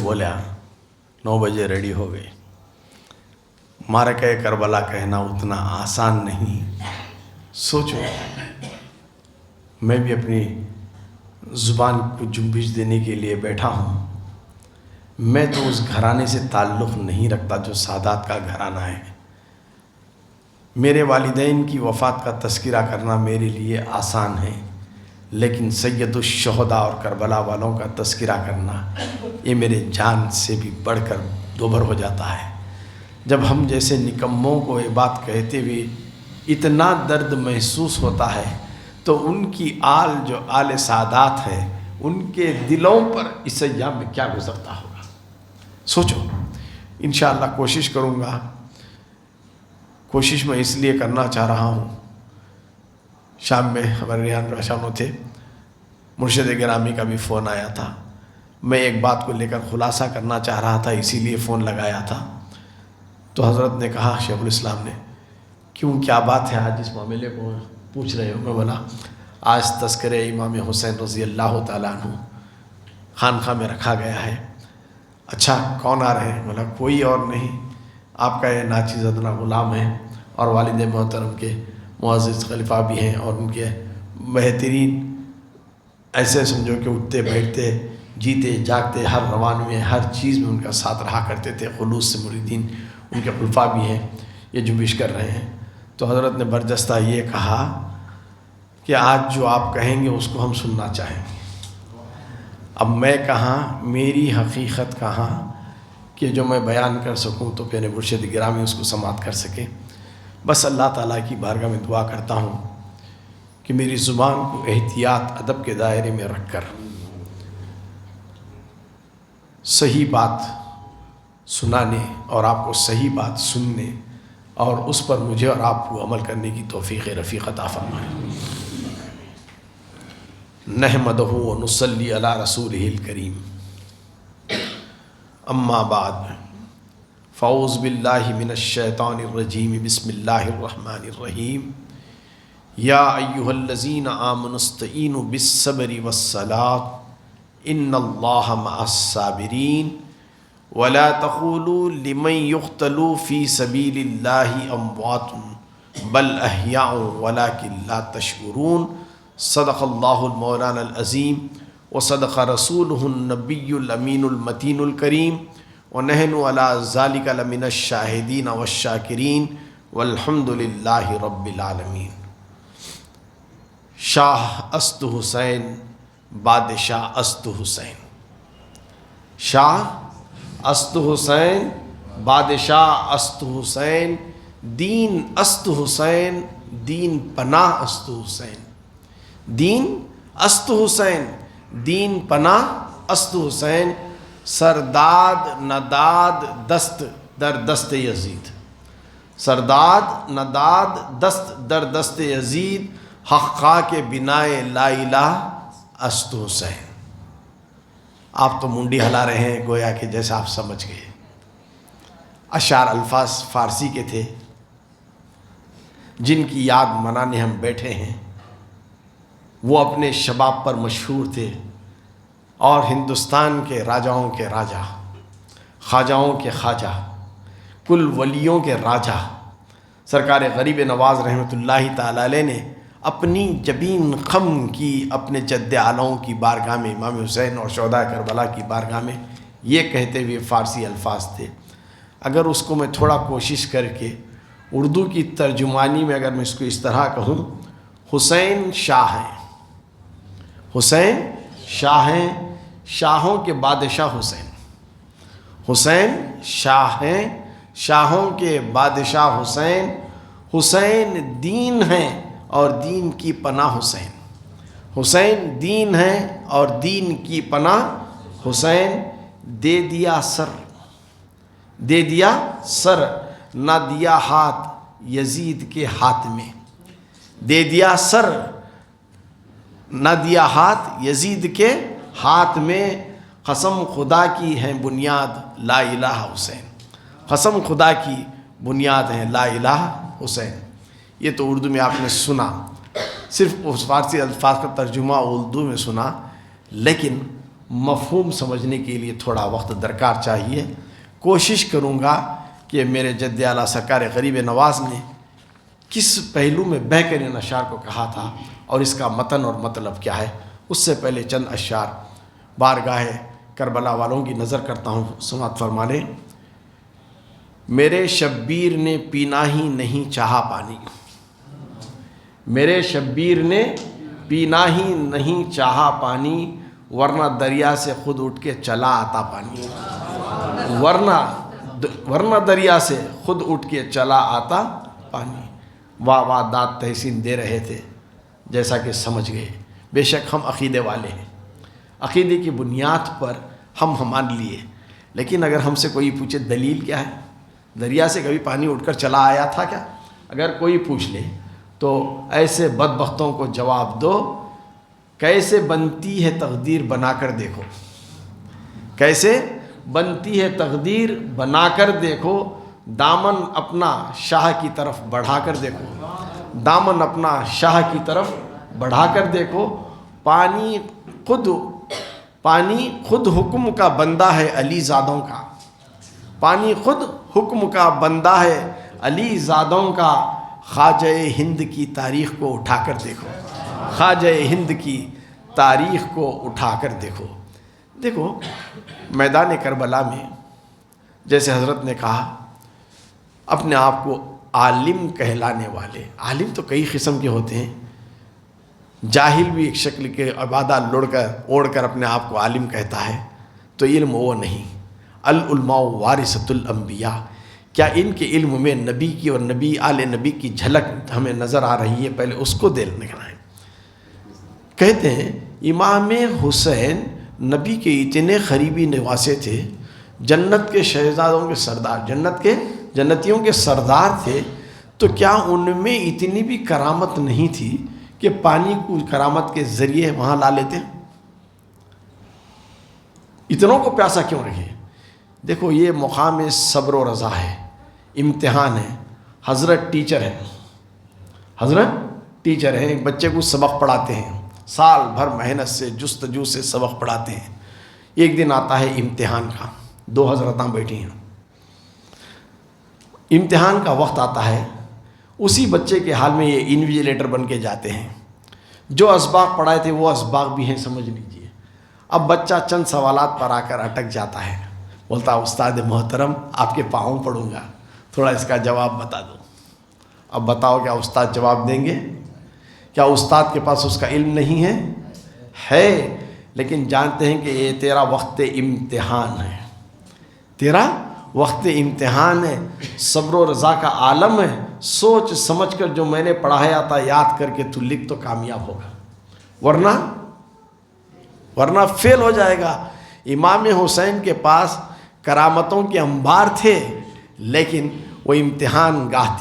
بولا 9 بجے ریڈی ہو گئے. معرکہ کربلا کہنا اتنا آسان نہیں. سوچو میں بھی اپنی زبان کو جنبش دینے کے لیے بیٹھا ہوں. میں تو اس گھرانے سے تعلق نہیں رکھتا جو سادات کا گھرانہ ہے. میرے والدین کی وفات کا تذکرہ کرنا میرے لیے آسان ہے، لیکن سید الشہداء اور کربلا والوں کا تذکرہ کرنا یہ میرے جان سے بھی بڑھ کر دوبر ہو جاتا ہے. جب ہم جیسے نکموں کو یہ بات کہتے ہوئے اتنا درد محسوس ہوتا ہے تو ان کی آل جو آل سادات ہے ان کے دلوں پر اس ایام میں کیا گزرتا ہوگا. سوچو. انشاءاللہ کوشش کروں گا. کوشش میں اس لیے کرنا چاہ رہا ہوں، شام میں ہمارے ریحان راشانوں تھے، مرشد گرامی کا بھی فون آیا تھا. میں ایک بات کو لے کر خلاصہ کرنا چاہ رہا تھا، اسی لیے فون لگایا تھا. تو حضرت نے کہا، شیخ الاسلام نے، کیوں کیا بات ہے آج اس معاملے کو پوچھ رہے ہو؟ میں بولا آج تذکرہ امام حسین رضی اللہ تعالیٰ عنہ خانقاہ میں رکھا گیا ہے. اچھا کون آ رہے ہیں؟ بولا کوئی اور نہیں، آپ کا یہ ناچیز ادنا غلام ہے اور والد محترم کے معزز خلیفہ بھی ہیں، اور ان کے بہترین ایسے سمجھو کہ اٹھتے بیٹھتے جیتے جاگتے ہر روان میں ہر چیز میں ان کا ساتھ رہا کرتے تھے. خلوص سے مریدین ان کے خلفاء بھی ہیں، یہ جنبش کر رہے ہیں. تو حضرت نے برجستہ یہ کہا کہ آج جو آپ کہیں گے اس کو ہم سننا چاہیں گے. اب میں کہاں، میری حقیقت کہاں کہ جو میں بیان کر سکوں تو پہلے مرشد گرامی اس کو سماعت کر سکے. بس اللہ تعالیٰ کی بارگاہ میں دعا کرتا ہوں کہ میری زبان کو احتیاط ادب کے دائرے میں رکھ کر صحیح بات سنانے اور آپ کو صحیح بات سننے اور اس پر مجھے اور آپ کو عمل کرنے کی توفیق رفیق عطا فرمائے. نحمدہ و نصلی علی رسولہ الکریم. اما بعد فاعوذ باللہ من الشیطان الرجیم. بسم اللہ الرحمن الرحیم. یا ایہا الذین آمنوا استعینوا بالصبر والصلاۃ ان اللہ مع الصابرین ولا تقولوا لمن يقتل في سبيل الله اموات بل احیاء ولكن لا تشعرون. صدق اللہ المولانا العظیم وصدق رسولہ النبی الامین المتین الکریم ونحن علی ذلک لمن الشاہدین والشاکرین والحمد للہ رب العالمین. شاہ است حسین بادشاہ است حسین. شاہ است حسین بادشاہ است حسین دین است حسین دین پناہ است حسین. دین است حسین دین پناہ است حسین. سرداد نداد دست در دست یزید. سرداد نداد دست در دست یزید حقا کے بنائے لا الہ است حسین. آپ تو منڈی ہلا رہے ہیں گویا کہ جیسا آپ سمجھ گئے. اشعار الفاظ فارسی کے تھے جن کی یاد منانے ہم بیٹھے ہیں. وہ اپنے شباب پر مشہور تھے اور ہندوستان کے راجاؤں کے راجا، خواجاؤں کے خواجہ، کل ولیوں کے راجا سرکار غریب نواز رحمۃ اللہ تعالی علیہ نے اپنی جبین خم کی اپنے جد اعلیٰ کی بارگاہ میں، امام حسین اور شہداء کربلا کی بارگاہ میں یہ کہتے ہوئے فارسی الفاظ تھے. اگر اس کو میں تھوڑا کوشش کر کے اردو کی ترجمانی میں اگر میں اس کو اس طرح کہوں، حسین شاہ ہیں. حسین شاہ ہیں، شاہوں کے بادشاہ حسین. حسین شاہ ہیں، شاہوں کے بادشاہ حسین. حسین دین ہیں اور دین کی پناہ حسین. حسین دین ہیں اور دین کی پناہ حسین. دے دیا سر، دے دیا سر، نہ دیا ہاتھ یزید کے ہاتھ میں. دے دیا سر نہ دیا ہاتھ یزید کے ہاتھ میں. قسم خدا کی ہے بنیاد لا الہ حسین. قسم خدا کی بنیاد ہے لا الہ حسین. یہ تو اردو میں آپ نے سنا، صرف اس فارسی الفاظ کا ترجمہ اردو میں سنا، لیکن مفہوم سمجھنے کے لیے تھوڑا وقت درکار چاہیے. کوشش کروں گا کہ میرے جد اعلیٰ سرکار غریب نواز نے کس پہلو میں بہہ کر ان اشعار کو کہا تھا اور اس کا متن اور مطلب کیا ہے. اس سے پہلے چند اشعار بارگاہ کربلا والوں کی نظر کرتا ہوں. سماعت فرما لیں. میرے شبیر نے پینا ہی نہیں چاہا پانی، میرے شبیر نے پینا ہی نہیں چاہا پانی، ورنہ دریا سے خود اٹھ کے چلا آتا پانی. ورنہ دریا سے خود اٹھ کے چلا آتا پانی. واہ واہ داد تحسین دے رہے تھے جیسا کہ سمجھ گئے. بے شک ہم عقیدے والے ہیں، عقیدے کی بنیاد پر ہم مان لیے. لیکن اگر ہم سے کوئی پوچھے دلیل کیا ہے، دریا سے کبھی پانی اٹھ کر چلا آیا تھا کیا، اگر کوئی پوچھ لے تو ایسے بدبختوں کو جواب دو کیسے بنتی ہے تقدیر بنا کر دیکھو، کیسے بنتی ہے تقدیر بنا کر دیکھو، دامن اپنا شاہ کی طرف بڑھا کر دیکھو، دامن اپنا شاہ کی طرف بڑھا کر دیکھو. پانی خود حکم کا بندہ ہے علی زادوں کا، پانی خود حکم کا بندہ ہے علی زادوں کا. خواجہ ہند کی تاریخ کو اٹھا کر دیکھو، خواجہ ہند کی تاریخ کو اٹھا کر دیکھو. دیکھو میدان کربلا میں جیسے حضرت نے کہا اپنے آپ کو عالم کہلانے والے، عالم تو کئی قسم کے ہوتے ہیں. جاہل بھی ایک شکل کے عبادہ اوڑھ کر اپنے آپ کو عالم کہتا ہے، تو علم وہ نہیں. العلماء ورثۃ الانبیاء، کیا ان کے علم میں نبی کی اور نبی آل نبی کی جھلک ہمیں نظر آ رہی ہے؟ پہلے اس کو دیکھنا ہے. کہتے ہیں امام حسین نبی کے اتنے قریبی نواسے تھے، جنت کے شہزادوں کے سردار، جنتیوں کے سردار تھے، تو کیا ان میں اتنی بھی کرامت نہیں تھی کہ پانی کو کرامت کے ذریعے وہاں لا لیتے؟ اتنوں کو پیاسا کیوں رکھے؟ دیکھو یہ مقام صبر و رضا ہے، امتحان ہے. حضرت ٹیچر ہیں، ایک بچے کو سبق پڑھاتے ہیں، سال بھر محنت سے جستجو سے سبق پڑھاتے ہیں. ایک دن آتا ہے امتحان کا، دو حضرتاں بیٹھی ہیں، امتحان کا وقت آتا ہے. اسی بچے کے حال میں یہ انویجیلیٹر بن کے جاتے ہیں. جو اسباق پڑھائے تھے وہ اسباق بھی ہیں، سمجھ لیجئے. اب بچہ چند سوالات پر آ کر اٹک جاتا ہے، بولتا استاد محترم آپ کے پاؤں پڑھوں گا، تھوڑا اس کا جواب بتا دو. اب بتاؤ کیا استاد جواب دیں گے؟ کیا استاد کے پاس اس کا علم نہیں ہے؟ لیکن جانتے ہیں کہ یہ تیرا وقت امتحان ہے، تیرا وقت امتحان ہے، صبر و رضا کا عالم ہے. سوچ سمجھ کر جو میں نے پڑھایا تھا یاد کر کے تو لکھ تو کامیاب ہوگا، ورنہ فیل ہو جائے گا. امام حسین کے پاس کرامتوں کے انبار تھے، لیکن وہ امتحان گاہ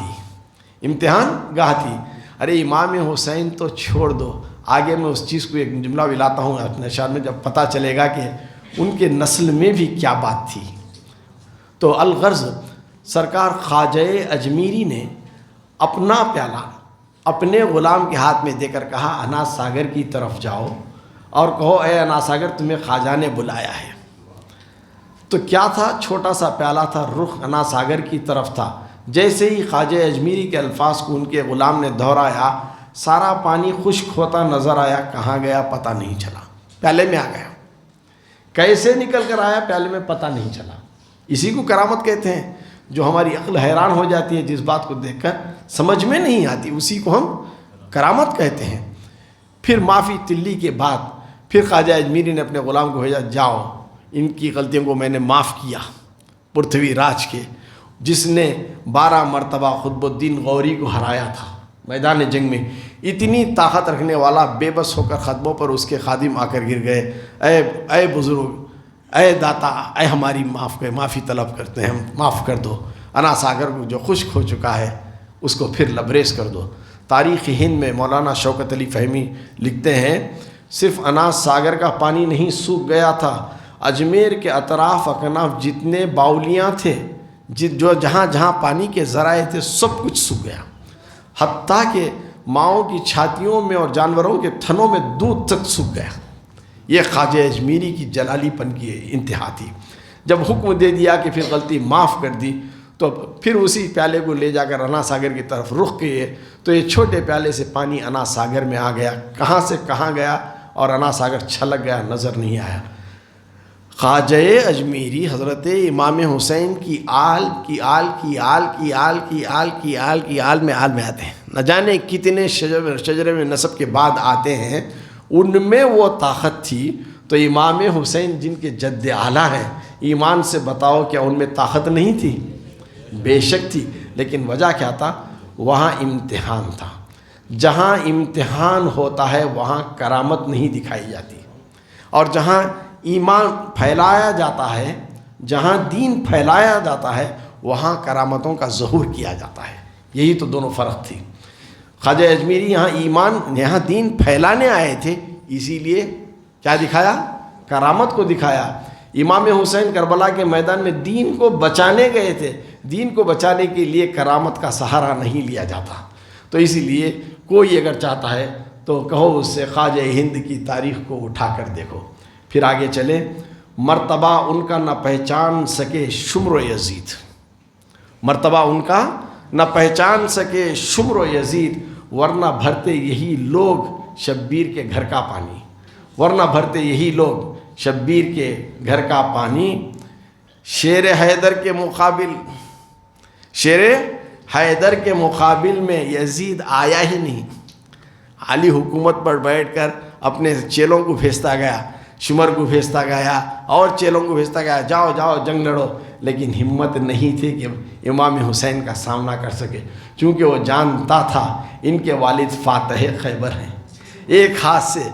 تھی. ارے امام حسین تو چھوڑ دو، آگے میں اس چیز کو ایک جملہ بھی لاتا ہوں اپنے شعر میں، جب پتہ چلے گا کہ ان کے نسل میں بھی کیا بات تھی. تو الغرض سرکار خواجہ اجمیری نے اپنا پیالہ اپنے غلام کے ہاتھ میں دے کر کہا انا ساگر کی طرف جاؤ اور کہو اے انا ساگر تمہیں خواجہ نے بلایا ہے. تو کیا تھا؟ چھوٹا سا پیالہ تھا، رخ انا ساگر کی طرف تھا. جیسے ہی خواجہ اجمیری کے الفاظ کو ان کے غلام نے دہرایا، سارا پانی خشک ہوتا نظر آیا. کہاں گیا پتہ نہیں چلا، پیالے میں آ گیا. کیسے نکل کر آیا پیالے میں پتہ نہیں چلا. اسی کو کرامت کہتے ہیں، جو ہماری عقل حیران ہو جاتی ہے جس بات کو دیکھ کر سمجھ میں نہیں آتی، اسی کو ہم کرامت کہتے ہیں. پھر معافی تلی کے بعد پھر خواجہ اجمیری نے اپنے غلام کو بھیجا، جاؤ ان کی غلطیوں کو میں نے معاف کیا. پرتھوی راج کے جس نے 12 مرتبہ قطب الدین غوری کو ہرایا تھا میدان جنگ میں، اتنی طاقت رکھنے والا بے بس ہو کر خطبوں پر اس کے خادم آ کر گر گئے. اے بزرگ، اے داتا، اے ہماری معافی طلب کرتے ہیں، ہم معاف کر دو. انا ساگر کو جو خشک ہو چکا ہے اس کو پھر لبریز کر دو. تاریخ ہند میں مولانا شوکت علی فہمی لکھتے ہیں صرف انا ساگر کا پانی نہیں سوکھ گیا تھا، اجمیر کے اطراف اکناف جتنے باولیاں تھے، جو جہاں جہاں پانی کے ذرائع تھے سب کچھ سوکھ گیا. حتیٰ کہ ماؤں کی چھاتیوں میں اور جانوروں کے تھنوں میں دودھ تک سوکھ گیا. یہ خواجہ اجمیری کی جلالی پن کی انتہا تھی۔ جب حکم دے دیا کہ پھر غلطی معاف کر دی تو پھر اسی پیالے کو لے جا کر انا ساگر کی طرف رخ کیے تو یہ چھوٹے پیالے سے پانی انا ساگر میں آ گیا، کہاں سے کہاں گیا اور انا ساگر چھلک گیا، نظر نہیں آیا۔ خواجہ اجمیری حضرت امام حسین کی آل کی آل کی آل کی آل کی آل کی آل کی آل میں آتے ہیں، نہ جانے کتنے شجرے میں نسب کے بعد آتے ہیں، ان میں وہ طاقت تھی۔ تو امام حسین جن کے جد اعلیٰ ہیں، ایمان سے بتاؤ کیا ان میں طاقت نہیں تھی؟ بے شک تھی، لیکن وجہ کیا تھا؟ وہاں امتحان تھا۔ جہاں امتحان ہوتا ہے وہاں کرامت نہیں دکھائی جاتی، اور جہاں ایمان پھیلایا جاتا ہے، جہاں دین پھیلایا جاتا ہے، وہاں کرامتوں کا ظہور کیا جاتا ہے۔ یہی تو دونوں فرق تھی۔ خواجہ اجمیری یہاں دین پھیلانے آئے تھے، اسی لیے کیا دکھایا؟ کرامت کو دکھایا۔ امام حسین کربلا کے میدان میں دین کو بچانے گئے تھے، دین کو بچانے کے لیے کرامت کا سہارا نہیں لیا جاتا۔ تو اسی لیے کوئی اگر چاہتا ہے تو کہو اس سے خواجہ ہند کی تاریخ کو اٹھا کر دیکھو۔ پھر آگے چلے، مرتبہ ان کا نہ پہچان سکے شمر و یزید، مرتبہ ان کا نہ پہچان سکے شمر و یزید، ورنہ بھرتے یہی لوگ شبیر کے گھر کا پانی، ورنہ بھرتے یہی لوگ شبیر کے گھر کا پانی۔ شیر حیدر کے مقابل، شیر حیدر کے مقابل میں یزید آیا ہی نہیں۔ علی حکومت پر بیٹھ کر اپنے چیلوں کو بھیجتا گیا، شمر کو بھیجتا گیا اور چیلوں کو بھیجتا گیا، جاؤ جاؤ جنگ لڑو، لیکن ہمت نہیں تھی کہ امام حسین کا سامنا کر سکے، چونکہ وہ جانتا تھا ان کے والد فاتح خیبر ہیں، ایک ہاتھ سے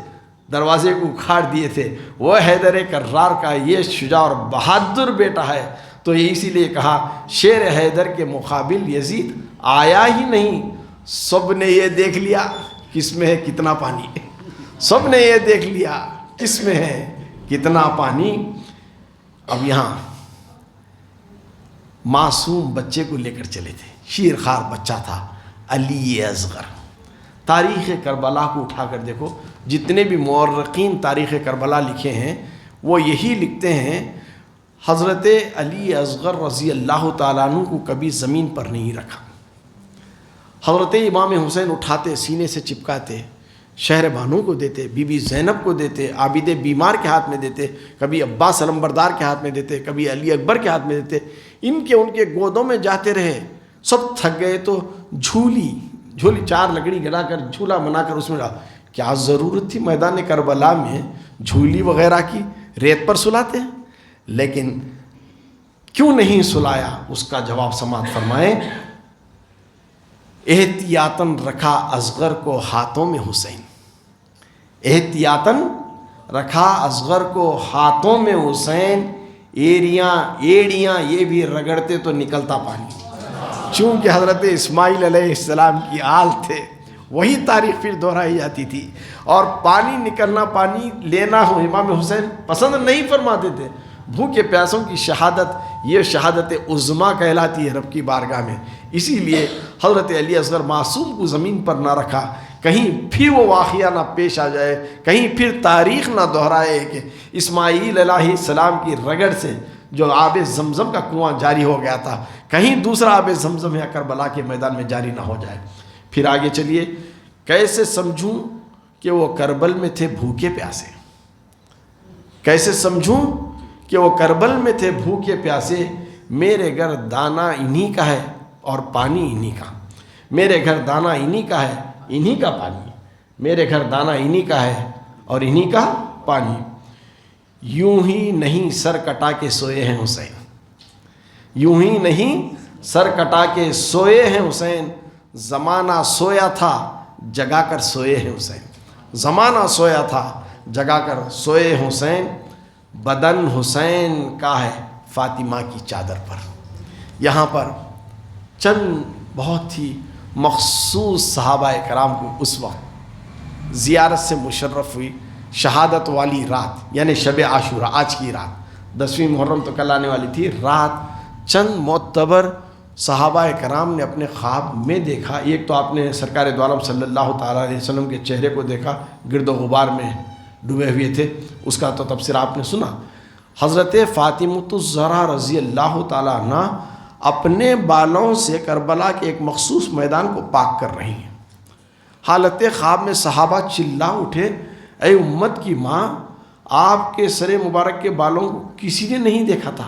دروازے کو اکھاڑ دیے تھے۔ وہ حیدر کرار کا یہ شجاع اور بہادر بیٹا ہے، تو اسی لیے کہا شیر حیدر کے مقابل یزید آیا ہی نہیں۔ سب نے یہ دیکھ لیا کس میں ہے کتنا پانی، سب نے یہ دیکھ لیا کس میں ہے کتنا پانی۔ اب یہاں معصوم بچے کو لے کر چلے تھے، شیر خوار بچہ تھا، علی اصغر۔ تاریخ کربلا کو اٹھا کر دیکھو، جتنے بھی مورخین تاریخ کربلا لکھے ہیں وہ یہی لکھتے ہیں، حضرت علی اصغر رضی اللہ تعالیٰ عنہ کو کبھی زمین پر نہیں رکھا۔ حضرت امام حسین اٹھاتے، سینے سے چپکاتے، شہر بانو کو دیتے، بی بی زینب کو دیتے، عابد بیمار کے ہاتھ میں دیتے، کبھی عباس علمبردار کے ہاتھ میں دیتے، کبھی علی اکبر کے ہاتھ میں دیتے، ان کے گودوں میں جاتے رہے۔ سب تھک گئے تو جھولی 4 لکڑی گڑا کر جھولا بنا کر اس میں ڈال۔ کیا ضرورت تھی میدان کربلا میں جھولی وغیرہ کی؟ ریت پر سلاتے ہیں، لیکن کیوں نہیں سلایا؟ اس کا جواب سماعت فرمائیں، احتیاطاً رکھا اصغر کو ہاتھوں میں حسین، احتیاطاً رکھا اصغر کو ہاتھوں میں حسین، ایڑیاں یہ بھی رگڑتے تو نکلتا پانی۔ چونکہ حضرت اسماعیل علیہ السلام کی آل تھے، وہی تاریخ پھر دہرائی جاتی تھی، اور پانی نکلنا، پانی لینا ہو امام حسین پسند نہیں فرماتے تھے۔ بھوکے پیاسوں کی شہادت، یہ شہادت عظمیٰ کہلاتی ہے رب کی بارگاہ میں۔ اسی لیے حضرت علی اصغر معصوم کو زمین پر نہ رکھا، کہیں پھر وہ واقعہ نہ پیش آ جائے، کہیں پھر تاریخ نہ دہرائے کہ اسماعیل علیہ السلام کی رگڑ سے جو آب زمزم کا کنواں جاری ہو گیا تھا، کہیں دوسرا آب زمزم یا کربلا کے میدان میں جاری نہ ہو جائے۔ پھر آگے چلیے، کیسے سمجھوں کہ وہ کربل میں تھے بھوکے پیاسے، کیسے سمجھوں کہ وہ کربل میں تھے بھوکے پیاسے، میرے گھر دانا انہی کا ہے اور پانی انہی کا، میرے گھر دانا انہی کا ہے، انہی کا پانی، میرے گھر دانا انہی کا ہے اور انہی کا پانی۔ یوں ہی نہیں سر کٹا کے سوئے ہیں حسین، یوں ہی نہیں سر کٹا کے سوئے ہیں حسین، زمانہ سویا تھا جگا کر سوئے ہیں حسین، زمانہ سویا تھا جگا کر سوئے حسین، بدن حسین کا ہے فاطمہ کی چادر پر۔ یہاں پر چند بہت ہی مخصوص صحابہ کرام کو اس وقت زیارت سے مشرف ہوئی، شہادت والی رات یعنی شب عاشورہ، آج کی رات 10ویں محرم تو کل آنے والی تھی، رات چند معتبر صحابہ کرام نے اپنے خواب میں دیکھا۔ ایک تو آپ نے سرکار دو عالم صلی اللہ تعالیٰ علیہ وسلم کے چہرے کو دیکھا، گرد و غبار میں ڈوبے ہوئے تھے، اس کا تو تفسیر آپ نے سنا۔ حضرت فاطمۃ الزہرا رضی اللہ تعالیٰ عنہ اپنے بالوں سے کربلا کے ایک مخصوص میدان کو پاک کر رہی ہیں۔ حالت خواب میں صحابہ چلا اٹھے، اے امت کی ماں، آپ کے سر مبارک کے بالوں کو کسی نے نہیں دیکھا تھا،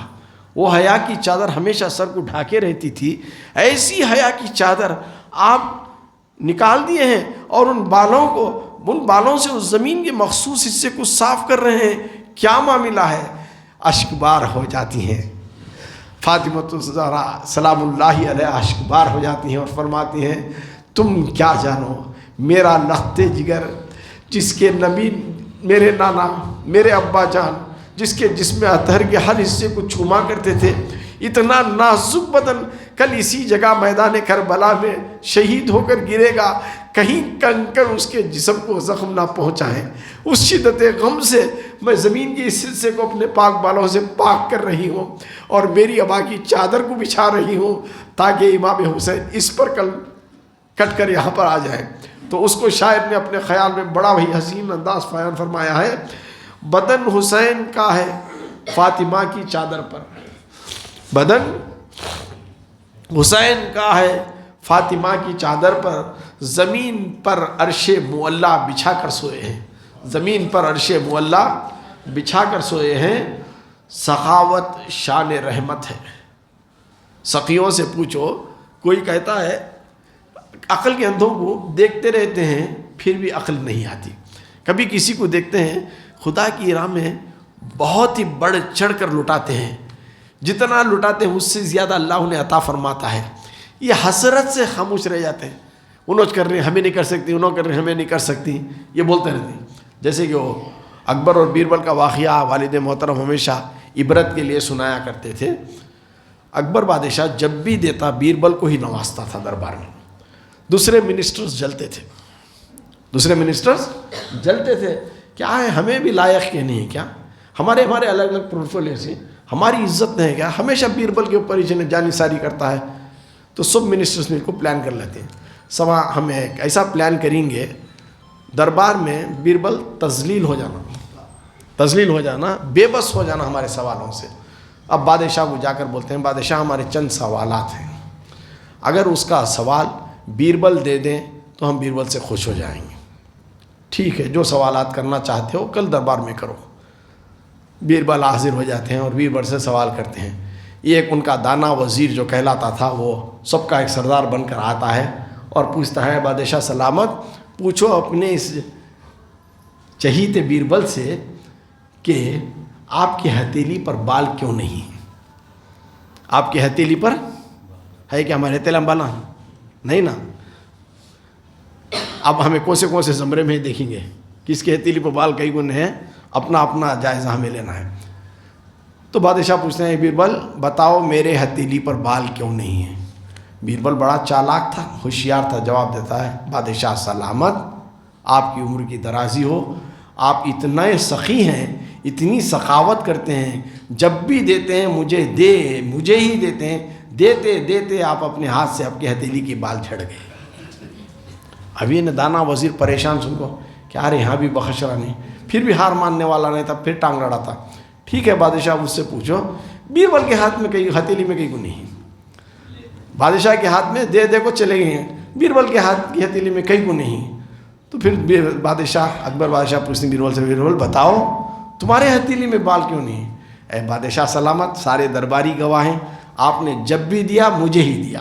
وہ حیا کی چادر ہمیشہ سر کو ڈھانکے رہتی تھی، ایسی حیا کی چادر آپ نکال دیے ہیں اور ان بالوں سے اس زمین کے مخصوص حصے کو صاف کر رہے ہیں، کیا معاملہ ہے؟ اشک بار ہو جاتی ہیں فاطمۃ الزہرا سلام اللہ علیہ، اشک بار ہو جاتی ہیں اور فرماتی ہیں تم کیا جانو، میرا لخت جگر جس کے نبی میرے نانا میرے ابا جان جس کے جسم اطہر کے ہر حصے کو چھوما کرتے تھے، اتنا نازک بدن کل اسی جگہ میدان کربلا میں شہید ہو کر گرے گا، کہیں کنکر اس کے جسم کو زخم نہ پہنچائیں۔ اس شدت غم سے میں زمین کے اس حصے کو اپنے پاک بالوں سے پاک کر رہی ہوں اور میری ابا کی چادر کو بچھا رہی ہوں تاکہ امام حسین اس پر کل کٹ کر یہاں پر آ جائے۔ تو اس کو شاعر نے اپنے خیال میں بڑا ہی حسین انداز بیان فرمایا ہے، بدن حسین کا ہے فاطمہ کی چادر پر، بدن حسین کا ہے فاطمہ کی چادر پر، زمین پر عرش معلیٰ بچھا کر سوئے ہیں، زمین پر عرش معلیٰ بچھا کر سوئے ہیں، سخاوت شان رحمت ہے۔ سخیوں سے پوچھو، کوئی کہتا ہے عقل کے اندھوں کو دیکھتے رہتے ہیں پھر بھی عقل نہیں آتی، کبھی کسی کو دیکھتے ہیں خدا کی راہ میں بہت ہی بڑھ چڑھ کر لٹاتے ہیں، جتنا لٹاتے ہیں اس سے زیادہ اللہ انہیں عطا فرماتا ہے، یہ حسرت سے خاموش رہ جاتے ہیں، انہوں کر رہے ہیں ہمیں نہیں کر سکتی، انہوں کر رہے ہیں ہمیں نہیں کر سکتی، یہ بولتے رہتے ہیں۔ جیسے کہ وہ اکبر اور بیربل کا واقعہ والد محترم ہمیشہ عبرت کے لیے سنایا کرتے تھے۔ اکبر بادشاہ جب بھی دیتا بیربل کو ہی نوازتا تھا دربار میں، دوسرے منسٹرز جلتے تھے، دوسرے منسٹرز جلتے تھے، کیا ہے ہمیں بھی لائق کے نہیں ہے کیا، ہمارے الگ الگ پورٹفولیو سے ہماری عزت نہیں ہے کیا، ہمیشہ بیربل کے اوپر ہی جانی ساری کرتا ہے۔ تو سب منسٹرز مل کو پلان کر لیتے ہیں، سوا ہم ایک ایسا پلان کریں گے دربار میں بیربل تذلیل ہو جانا، بے بس ہو جانا ہمارے سوالوں سے۔ اب بادشاہ کو جا کر بولتے ہیں بادشاہ ہمارے چند سوالات ہیں، اگر اس کا سوال بیربل دے دیں تو ہم بیربل سے خوش ہو جائیں گے۔ ٹھیک ہے، جو سوالات کرنا چاہتے ہو کل دربار میں کرو۔ بیربل حاضر ہو جاتے ہیں اور بیربل سے سوال کرتے ہیں۔ یہ ایک ان کا دانا وزیر جو کہلاتا تھا وہ سب کا ایک سردار بن کر آتا ہے اور پوچھتا ہے بادشاہ سلامت، پوچھو اپنے اس چہیتے بیربل سے کہ آپ کی ہتھیلی پر بال کیوں نہیں، آپ کی ہتھیلی پر ہے کہ ہمارے ہتھیلی میں بالا نہیں نا، اب ہمیں کون سے زمرے میں دیکھیں گے کس کی ہتھیلی پر بال کئی گنے ہیں، اپنا جائزہ ہمیں لینا ہے۔ تو بادشاہ پوچھتے ہیں بیربل بتاؤ میرے ہتھیلی پر بال کیوں نہیں ہیں؟ بیربل بڑا چالاک تھا، ہوشیار تھا، جواب دیتا ہے بادشاہ سلامت، آپ کی عمر کی درازی ہو، آپ اتنے سخی ہیں، اتنی سخاوت کرتے ہیں، جب بھی دیتے ہیں مجھے ہی دیتے ہیں، دیتے آپ اپنے ہاتھ سے آپ کی ہتھیلی کی بال جھڑ گئے۔ ابھی نے دانا وزیر پریشان سن کو کہ ارے یہاں بھی بخش رہا نہیں، پھر بھی ہار ماننے والا نہیں تھا، پھر ٹانگ لڑا تھا۔ ٹھیک ہے بادشاہ مجھ سے پوچھو بیربل کے ہاتھ میں کئی ہتھیلی میں کئی کو نہیں، بادشاہ کے ہاتھ میں دے کو چلے گئے ہیں، بیربل کے ہاتھ کی ہتھیلی میں کئی کو نہیں۔ تو پھر اکبر بادشاہ پوچھتے ہیں بیربل سے، بیربل بتاؤ تمہارے ہتھیلی میں بال کیوں نہیں؟ اے بادشاہ سلامت، سارے درباری گواہ ہیں، آپ نے جب بھی دیا مجھے ہی دیا،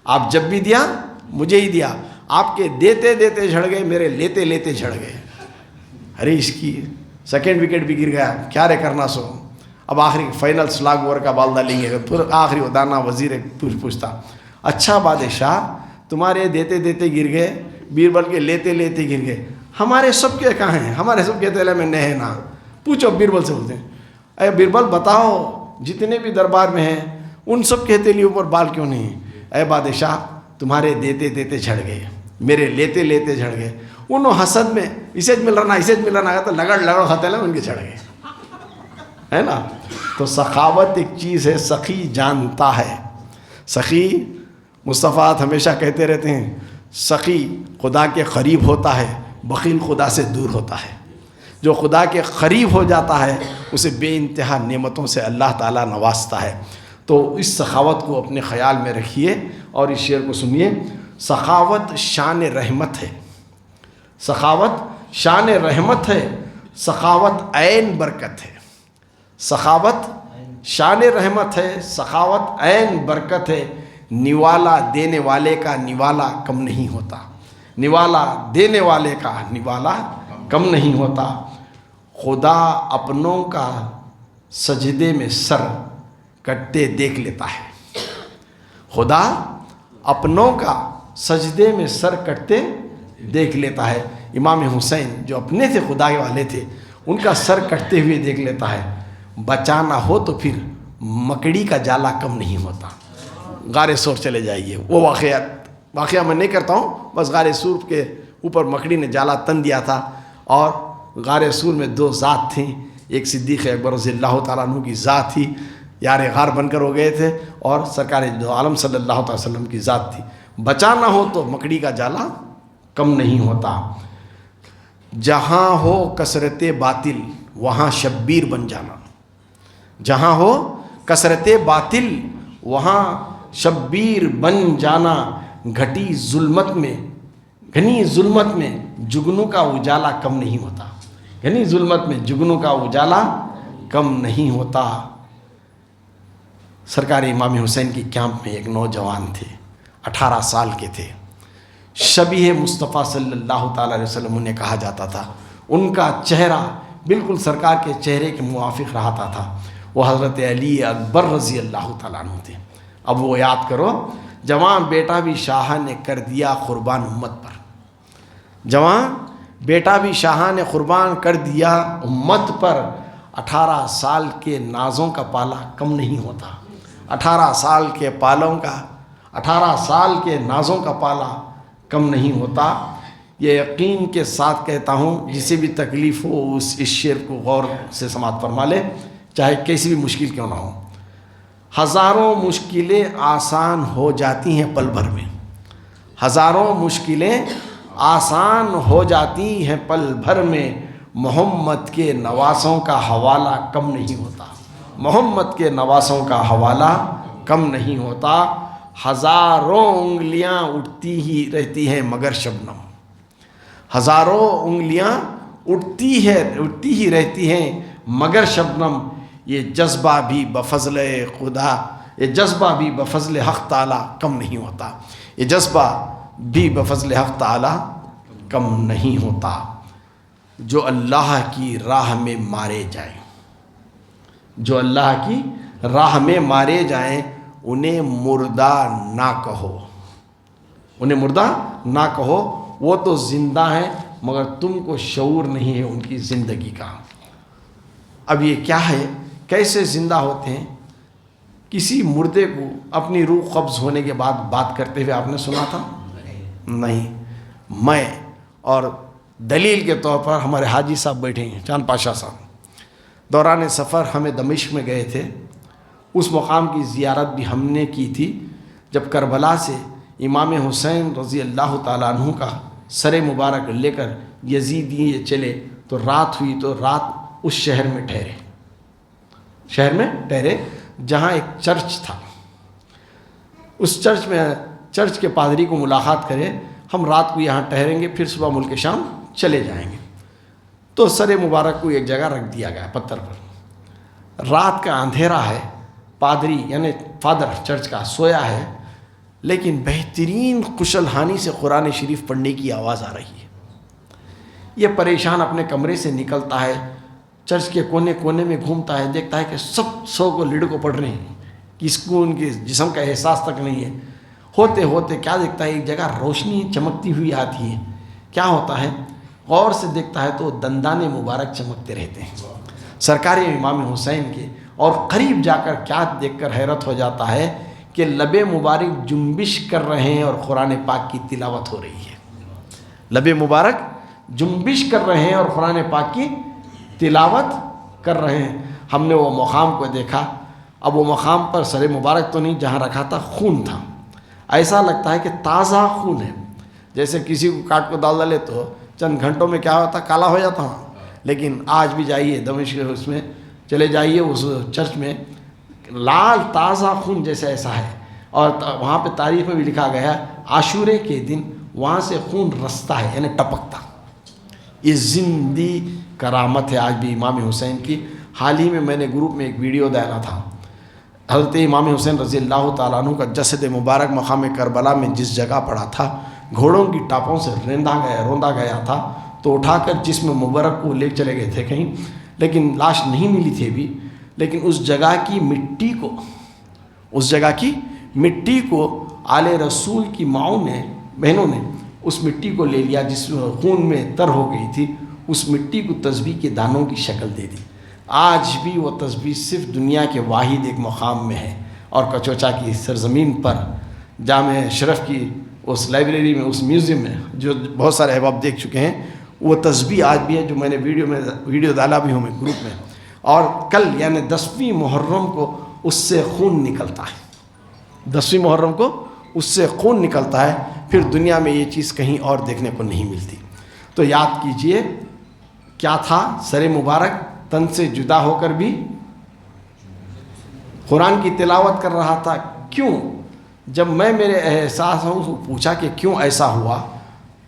آپ جب بھی دیا مجھے ہی دیا، آپ کے دیتے جھڑ گئے، میرے لیتے جھڑ گئے۔ ارے اس کی سیکنڈ وکٹ بھی گر گیا، کیا رے کرنا سو، اب آخری فائنل سلاگ اوور کا بال ڈالیں گے، پھر آخری وہ دانا وزیر پوچھتا اچھا بادشاہ تمہارے دیتے گر گئے، بیربل کے لیتے گر گئے، ہمارے سب کے کہاں ہیں، ہمارے سب کے تیلے میں نہیں نا، پوچھو بیربل سے بولتے ہیں اے بیربل بتاؤ جتنے بھی دربار میں ہیں ان سب کے ہتھیلیوں پر بال کیوں نہیں؟ اے بادشاہ تمہارے دیتے جھڑ گئے، میرے لیتے جھڑ گئے، انہوں حسد میں اسے مل رہا تو لگڑ ہتھیلے میں ان کے جھڑ گئے، ہے نا۔ تو سخاوت ایک چیز ہے، سخی جانتا ہے، سخی مصطفیٰ ہمیشہ کہتے رہتے ہیں سخی خدا کے قریب ہوتا ہے، بخیل خدا سے دور ہوتا ہے۔ جو خدا کے قریب ہو جاتا ہے اسے بے انتہا نعمتوں سے اللہ تعالیٰ نوازتا ہے۔ تو اس سخاوت کو اپنے خیال میں رکھیے اور اس شعر کو سنیے۔ سخاوت شان رحمت ہے، سخاوت شان رحمت ہے، سخاوت عین برکت ہے۔ سخاوت شان رحمت ہے، سخاوت عین برکت ہے، نوالا دینے والے کا نوالا کم نہیں ہوتا، نوالا دینے والے کا نوالا کم نہیں ہوتا۔ خدا اپنوں کا سجدے میں سر کٹتے دیکھ لیتا ہے، خدا اپنوں کا سجدے میں سر کٹتے دیکھ لیتا ہے۔ امام حسین جو اپنے تھے خدا والے تھے، ان کا سر کٹتے ہوئے دیکھ لیتا ہے۔ بچانا ہو تو پھر مکڑی کا جالا کم نہیں ہوتا۔ غار سور چلے جائیے، وہ واقعہ میں نہیں کرتا ہوں، بس غار سور کے اوپر مکڑی نے جالا تن دیا تھا، اور غار سور میں دو ذات تھیں، ایک صدیق اکبر رضی اللہ تعالیٰ عنہ کی ذات تھی، یار غار بن کر ہو گئے تھے، اور سرکار دو عالم صلی اللہ علیہ وسلم کی ذات تھی۔ بچانا ہو تو مکڑی کا جالا کم نہیں ہوتا۔ جہاں ہو کثرت باطل وہاں شبیر بن جانا، جہاں ہو کثرت باطل وہاں شبیر بن جانا۔ گھنی ظلمت میں جگنوں کا اجالا کم نہیں ہوتا، گھنی ظلمت میں جگنوں کا اجالا کم نہیں ہوتا۔ سرکار امام حسین کی کیمپ میں ایک نوجوان تھے، 18 سال کے تھے، شبیہ مصطفیٰ صلی اللہ تعالیٰ علیہ وسلم انہیں کہا جاتا تھا۔ ان کا چہرہ بالکل سرکار کے چہرے کے موافق رہتا تھا۔ وہ حضرت علی اکبر رضی اللہ تعالیٰ عنہ تھے۔ اب وہ یاد کرو، جوان بیٹا بھی شاہ نے کر دیا قربان امت پر، جوان بیٹا بھی شاہ نے قربان کر دیا امت پر۔ 18 سال کے نازوں کا پالا کم نہیں ہوتا، 18 سال کے نازوں کا پالا کم نہیں ہوتا۔ یہ یقین کے ساتھ کہتا ہوں، جسے بھی تکلیف ہو اس شعر کو غور سے سماعت فرما لے، چاہے کیسی بھی مشکل کیوں نہ ہو۔ ہزاروں مشکلیں آسان ہو جاتی ہیں پل بھر میں، ہزاروں مشکلیں آسان ہو جاتی ہیں پل بھر میں، محمد کے نواسوں کا حوالہ کم نہیں ہوتا، محمد کے نواسوں کا حوالہ کم نہیں ہوتا۔ ہزاروں انگلیاں اٹھتی ہی رہتی ہیں مگر شبنم، ہزاروں انگلیاں اٹھتی ہی رہتی ہیں مگر شبنم۔ یہ جذبہ بھی بفضل خدا، یہ جذبہ بھی بفضل حق تعالیٰ کم نہیں ہوتا، یہ جذبہ بھی بفضل حق تعالیٰ کم نہیں ہوتا۔ جو اللہ کی راہ میں مارے جائیں، جو اللہ کی راہ میں مارے جائیں، انہیں مردہ نہ کہو، انہیں مردہ نہ کہو، وہ تو زندہ ہیں مگر تم کو شعور نہیں ہے ان کی زندگی کا۔ اب یہ کیا ہے، کیسے زندہ ہوتے ہیں؟ کسی مردے کو اپنی روح قبض ہونے کے بعد بات کرتے ہوئے آپ نے سنا تھا؟ نہیں۔ میں اور دلیل کے طور پر ہمارے حاجی صاحب بیٹھے ہیں، چاند پاشا صاحب، دوران سفر ہمیں دمشق میں گئے تھے، اس مقام کی زیارت بھی ہم نے کی تھی جب کربلا سے امام حسین رضی اللہ تعالیٰ عنہ کا سر مبارک لے کر یزیدی چلے، تو رات ہوئی، تو رات اس شہر میں ٹھہرے جہاں ایک چرچ تھا۔ اس چرچ کے پادری کو ملاقات کرے، ہم رات کو یہاں ٹھہریں گے، پھر صبح ملک شام چلے جائیں گے۔ تو سر مبارک کو ایک جگہ رکھ دیا گیا پتھر پر۔ رات کا اندھیرا ہے، پادری یعنی فادر چرچ کا سویا ہے، لیکن بہترین کشلحانی سے قرآن شریف پڑھنے کی آواز آ رہی ہے۔ یہ پریشان اپنے کمرے سے نکلتا ہے، چرچ کے کونے کونے میں گھومتا ہے، دیکھتا ہے کہ سب 100 کو لیڈ کو پڑھ رہے ہیں، کس کو ان کے جسم کا احساس تک نہیں ہے۔ ہوتے ہوتے کیا دیکھتا ہے، ایک جگہ روشنی چمکتی ہوئی آتی ہے۔ کیا ہوتا ہے، غور سے دیکھتا ہے تو دندان مبارک چمکتے رہتے ہیں سرکار امام حسین کے، اور قریب جا کر کیا دیکھ کر حیرت ہو جاتا ہے کہ لب مبارک جنبش کر رہے ہیں اور قرآن پاک کی تلاوت ہو رہی ہے۔ لب مبارک جنبش کر رہے ہیں اور قرآن پاک کی تلاوت کر رہے ہیں۔ ہم نے وہ مقام کو دیکھا، اب وہ مقام پر سر مبارک تو نہیں، جہاں رکھا تھا خون تھا، ایسا لگتا ہے کہ تازہ خون ہے، جیسے کسی کو کاٹ کو ڈال ڈالے تو چند گھنٹوں میں کیا ہوتا، کالا ہو جاتا، لیکن آج بھی جائیے دمشق اس میں چلے جائیے، اس چرچ میں لال تازہ خون جیسا ایسا ہے، اور وہاں پہ تاریخ میں بھی لکھا گیا عاشورے کے دن وہاں سے خون رستا ہے، یعنی ٹپکتا۔ یہ زندی کرامت ہے آج بھی امام حسین کی۔ حال ہی میں نے گروپ میں ایک ویڈیو ڈالا تھا، حضرت امام حسین رضی اللہ تعالیٰ عنہ کا جسد مبارک مقام کربلا میں جس جگہ پڑا تھا، گھوڑوں کی ٹاپوں سے روندا گیا تھا، تو اٹھا کر جسم مبارک کو لے چلے گئے تھے کہیں، لیکن لاش نہیں ملی تھی ابھی، لیکن اس جگہ کی مٹی کو آل رسول کی ماؤں نے، بہنوں نے اس مٹی کو لے لیا جس خون میں تر ہو گئی تھی، اس مٹی کو تسبیح کے دانوں کی شکل دے دی۔ آج بھی وہ تسبیح صرف دنیا کے واحد ایک مقام میں ہے، اور کچوچا کی سرزمین پر جامع اشرف کی اس لائبریری میں، اس میوزیم میں، جو بہت سارے احباب دیکھ چکے ہیں، وہ تسبیح آج بھی ہے، جو میں نے ویڈیو ڈالا بھی ہوں میں گروپ میں۔ اور کل یعنی 10ویں محرم کو اس سے خون نکلتا ہے، 10ویں محرم کو اس سے خون نکلتا ہے، پھر دنیا میں یہ چیز کہیں اور دیکھنے کو نہیں ملتی۔ تو یاد کیجئے کیا تھا، سر مبارک تن سے جدا ہو کر بھی قرآن کی تلاوت کر رہا تھا۔ کیوں؟ جب میں میرے احساسوں کو پوچھا کہ کیوں ایسا ہوا،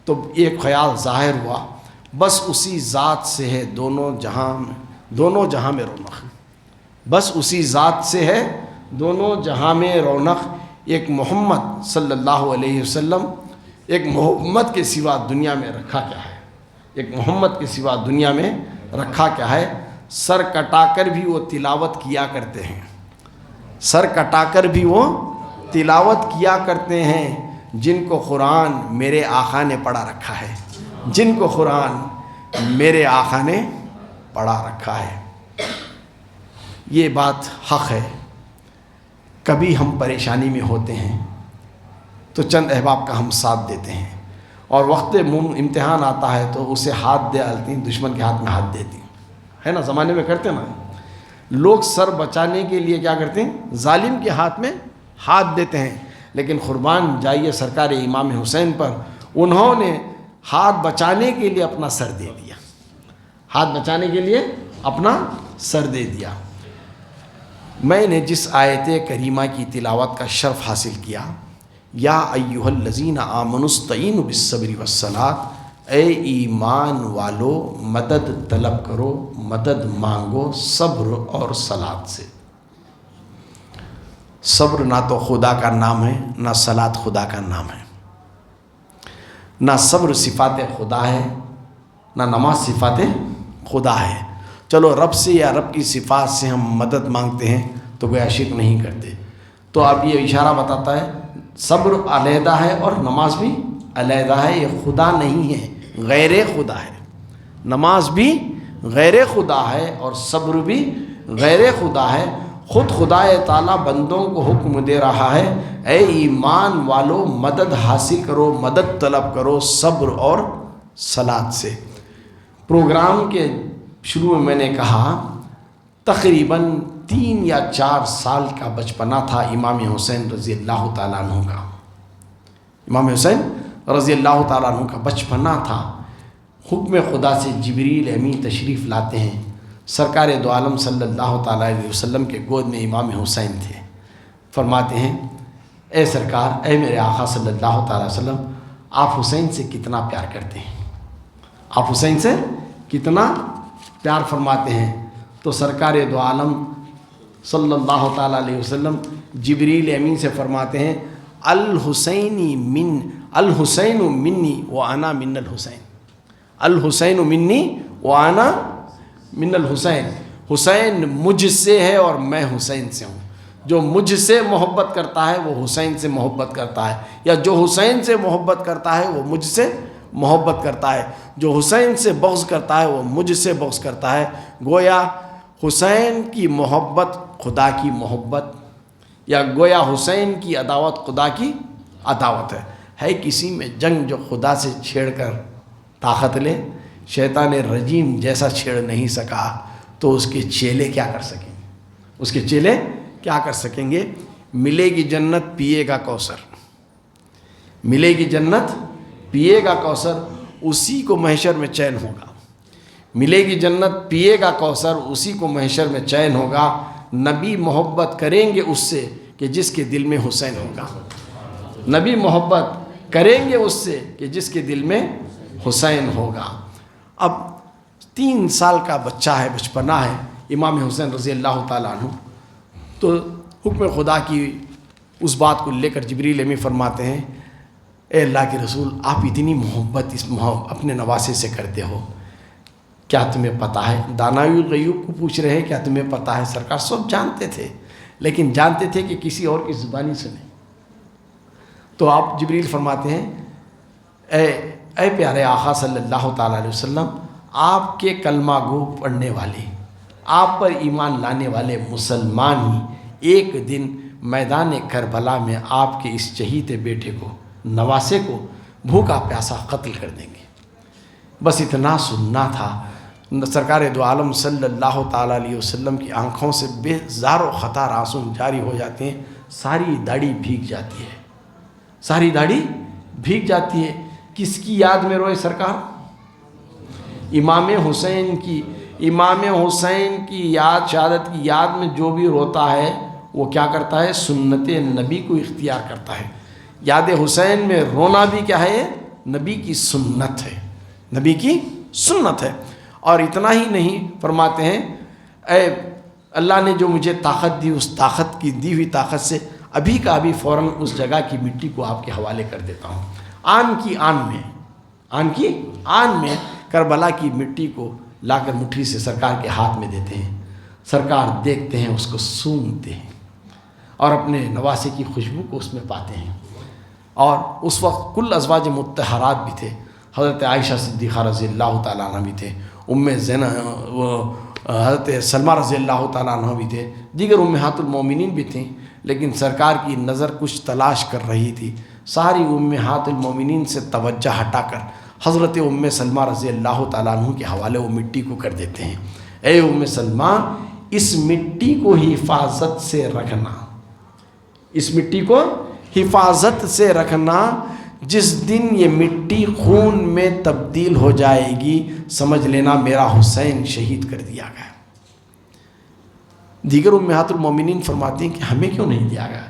تو ایک خیال ظاہر ہوا، بس اسی ذات سے ہے دونوں جہاں میں رونق، بس اسی ذات سے ہے دونوں جہاں میں رونق۔ ایک محمد صلی اللہ علیہ وسلم، ایک محمد کے سوا دنیا میں رکھا کیا ہے، ایک محمد کے سوا دنیا میں رکھا کیا ہے۔ سر کٹا کر بھی وہ تلاوت کیا کرتے ہیں، سر کٹا کر بھی وہ تلاوت کیا کرتے ہیں، جن کو قرآن میرے آقا نے پڑھا رکھا ہے، جن کو قرآن میرے آقا نے پڑھا رکھا ہے۔ یہ بات حق ہے۔ کبھی ہم پریشانی میں ہوتے ہیں تو چند احباب کا ہم ساتھ دیتے ہیں، اور وقت امتحان آتا ہے تو اسے ہاتھ ڈالتی ہیں، دشمن کے ہاتھ میں ہاتھ دیتی ہیں، ہے نا، زمانے میں کرتے نا لوگ، سر بچانے کے لیے کیا کرتے ہیں، ظالم کے ہاتھ میں ہاتھ دیتے ہیں۔ لیکن قربان جائیے سرکار امام حسین پر، انہوں نے ہاتھ بچانے کے لیے اپنا سر دے دیا، ہاتھ بچانے کے لیے اپنا سر دے دیا۔ میں نے جس آیت کریمہ کی تلاوت کا شرف حاصل کیا، یا ایھا الذین آمنوا استعینوا بالصبر والصلاۃ، اے ایمان والو مدد طلب کرو، مدد مانگو صبر اور صلاۃ سے۔ صبر نہ تو خدا کا نام ہے، نہ صلاۃ خدا کا نام ہے، نہ صبر صفات خدا ہے، نہ نماز صفات خدا ہے۔ چلو رب سے یا رب کی صفات سے ہم مدد مانگتے ہیں تو گویا شرک نہیں کرتے۔ تو اب یہ اشارہ بتاتا ہے صبر علیحدہ ہے اور نماز بھی علیحدہ ہے، یہ خدا نہیں ہے، غیر خدا ہے۔ نماز بھی غیر خدا ہے اور صبر بھی غیر خدا ہے۔ خود خدا تعالیٰ بندوں کو حکم دے رہا ہے، اے ایمان والو مدد حاصل کرو، مدد طلب کرو صبر اور صلاۃ سے۔ پروگرام کے شروع میں نے کہا تقریباً 3 یا 4 سال کا بچپنا تھا امام حسین رضی اللہ تعالیٰ عنہ کا، امام حسین رضی اللہ تعالیٰ عنہ کا بچپنا تھا۔ حکم خدا سے جبریل امین تشریف لاتے ہیں، سرکار دو عالم صلی اللہ تعالیٰ علیہ وسلم کے گود میں امام حسین تھے۔ فرماتے ہیں اے سرکار، اے میرے آقا صلی اللہ تعالیٰ علیہ وسلم، آپ حسین سے کتنا پیار کرتے ہیں، آپ حسین سے کتنا پیار فرماتے ہیں؟ تو سرکار دو عالم صلی اللہ تعالیٰ علیہ وسلم جبریل امین سے فرماتے ہیں الحسین منی وانا من الحسین، الحسین منی وانا من الحسین، حسین مجھ سے ہے اور میں حسین سے ہوں۔ جو مجھ سے محبت کرتا ہے وہ حسین سے محبت کرتا ہے، یا جو حسین سے محبت کرتا ہے وہ مجھ سے محبت کرتا ہے، جو حسین سے بغض کرتا ہے وہ مجھ سے بغض کرتا ہے۔ گویا حسین کی محبت خدا کی محبت، یا گویا حسین کی عداوت خدا کی عداوت ہے۔ کسی میں جنگ جو خدا سے چھیڑ کر طاقت لے، شیطان رجیم جیسا چھیڑ نہیں سکا، تو اس کے چیلے کیا کر سکیں گے، اس کے چیلے کیا کر سکیں گے؟ ملے گی جنت پیے گا کوثر، ملے گی جنت پیے گا کوثر، اسی کو محشر میں چین ہوگا۔ ملے گی جنت، پیے گا کوثر، اسی کو محشر میں چین ہوگا۔ نبی محبت کریں گے اس سے کہ جس کے دل میں حسین ہوگا، نبی محبت کریں گے اس سے کہ جس کے دل میں حسین ہوگا۔ اب 3 سال کا بچہ ہے، بچپنا ہے امام حسین رضی اللہ تعالیٰ عنہ، تو حکم خدا کی اس بات کو لے کر جبریل امین فرماتے ہیں اے اللہ کے رسول، آپ اتنی محبت اپنے نواسے سے کرتے ہو، کیا تمہیں پتہ ہے؟ دانائی الغیوب کو پوچھ رہے ہیں کیا تمہیں پتہ ہے؟ سرکار سب جانتے تھے، لیکن جانتے تھے کہ کسی اور کی زبانی سے نہیں۔ تو آپ جبریل فرماتے ہیں اے پیارے آقا صلی اللہ تعالیٰ علیہ وسلم، آپ کے کلمہ گو پڑھنے والے، آپ پر ایمان لانے والے مسلمان ہی ایک دن میدان کربلا میں آپ کے اس چہیتے بیٹے کو، نواسے کو، بھوکا پیاسا قتل کر دیں گے۔ بس اتنا سننا تھا، سرکار دو عالم صلی اللہ تعالیٰ علیہ وسلم کی آنکھوں سے بے زار و خطار آنسو جاری ہو جاتے ہیں، ساری داڑھی بھیگ جاتی ہے، ساری داڑھی بھیگ جاتی ہے۔ کس کی یاد میں روئے سرکار؟ امام حسین کی یاد، شہادت کی یاد میں جو بھی روتا ہے وہ کیا کرتا ہے؟ سنت نبی کو اختیار کرتا ہے۔ یاد حسین میں رونا بھی کیا ہے؟ نبی کی سنت ہے، نبی کی سنت ہے۔ اور اتنا ہی نہیں، فرماتے ہیں اے اللہ نے جو مجھے طاقت دی، اس طاقت کی دی ہوئی طاقت سے ابھی کا ابھی فوراً اس جگہ کی مٹی کو آپ کے حوالے کر دیتا ہوں۔ آن کی آن میں کربلا کی مٹی کو لا کر مٹھی سے سرکار کے ہاتھ میں دیتے ہیں، سرکار دیکھتے ہیں، اس کو سونگتے ہیں اور اپنے نواسے کی خوشبو کو اس میں پاتے ہیں۔ اور اس وقت کل ازواج مطہرات بھی تھے، حضرت عائشہ صدیقہ رضی اللہ تعالیٰ عنہ بھی تھے، حضرت سلمہ رضی اللہ تعالیٰ عنہ بھی تھے، دیگر امہات المومنین بھی تھیں، لیکن سرکار کی نظر کچھ تلاش کر رہی تھی، ساری امہات المومنین سے توجہ ہٹا کر حضرت سلمہ رضی اللہ تعالیٰ عنہ کے حوالے وہ مٹی کو کر دیتے ہیں۔ اے سلمہ، اس مٹی کو حفاظت سے رکھنا، اس مٹی کو حفاظت سے رکھنا، جس دن یہ مٹی خون میں تبدیل ہو جائے گی سمجھ لینا میرا حسین شہید کر دیا گیا۔ دیگر امہات المومنین فرماتی ہیں کہ ہمیں کیوں نہیں دیا گیا؟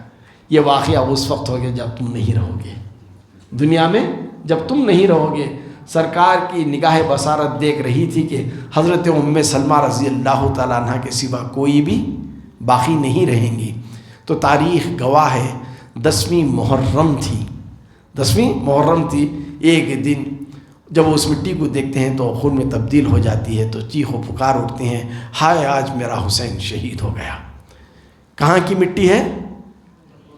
یہ واقعہ اس وقت ہو گیا جب تم نہیں رہو گے دنیا میں، جب تم نہیں رہو گے۔ سرکار کی نگاہ بصارت دیکھ رہی تھی کہ حضرت سلمہ رضی اللہ تعالیٰ عنہ کے سوا کوئی بھی باقی نہیں رہیں گی۔ تو تاریخ گواہ ہے 10ویں محرم تھی، ایک دن جب وہ اس مٹی کو دیکھتے ہیں تو خون میں تبدیل ہو جاتی ہے، تو چیخ و پکار اٹھتے ہیں، ہائے آج میرا حسین شہید ہو گیا۔ کہاں کی مٹی ہے؟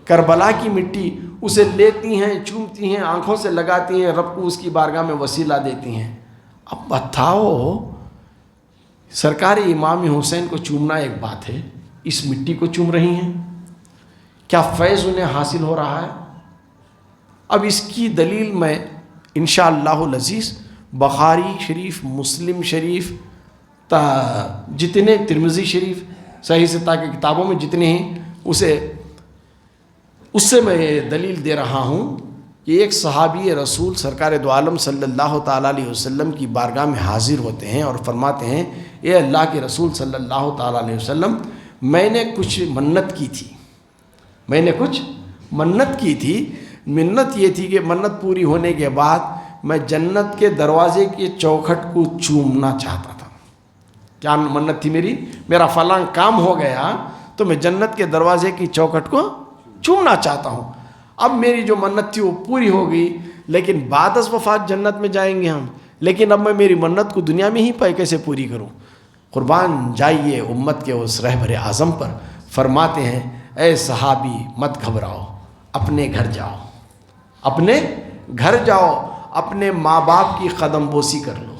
کربلا کی مٹی۔ اسے لیتی ہیں، چومتی ہیں، آنکھوں سے لگاتی ہیں، رب کو اس کی بارگاہ میں وسیلہ دیتی ہیں۔ اب بتاؤ، سرکار امام حسین کو چومنا ایک بات ہے، اس مٹی کو چوم رہی ہیں، کیا فیض انہیں حاصل ہو رہا ہے؟ اب اس کی دلیل میں انشاءاللہ العزیز بخاری شریف، مسلم شریف، جتنے ترمذی شریف، صحیح ستہ کی کتابوں میں جتنے ہیں اس سے میں دلیل دے رہا ہوں کہ ایک صحابی رسول سرکار دو عالم صلی اللہ تعالیٰ علیہ وسلم کی بارگاہ میں حاضر ہوتے ہیں اور فرماتے ہیں اے اللہ کے رسول صلی اللہ تعالیٰ علیہ وسلم، میں نے کچھ منت کی تھی، منت یہ تھی کہ منت پوری ہونے کے بعد میں جنت کے دروازے کے چوکھٹ کو چومنا چاہتا تھا۔ کیا منت تھی میری؟ میرا فلاں کام ہو گیا تو میں جنت کے دروازے کی چوکھٹ کو چومنا چاہتا ہوں۔ اب میری جو منت تھی وہ پوری ہو گئی، لیکن بعد از وفات جنت میں جائیں گے ہم، لیکن اب میں میری منت کو دنیا میں ہی کیسے پوری کروں؟ قربان جائیے امت کے اس رہبر اعظم پر۔ فرماتے ہیں اے صحابی مت گھبراؤ، اپنے گھر جاؤ، اپنے ماں باپ کی قدم بوسی کر لو،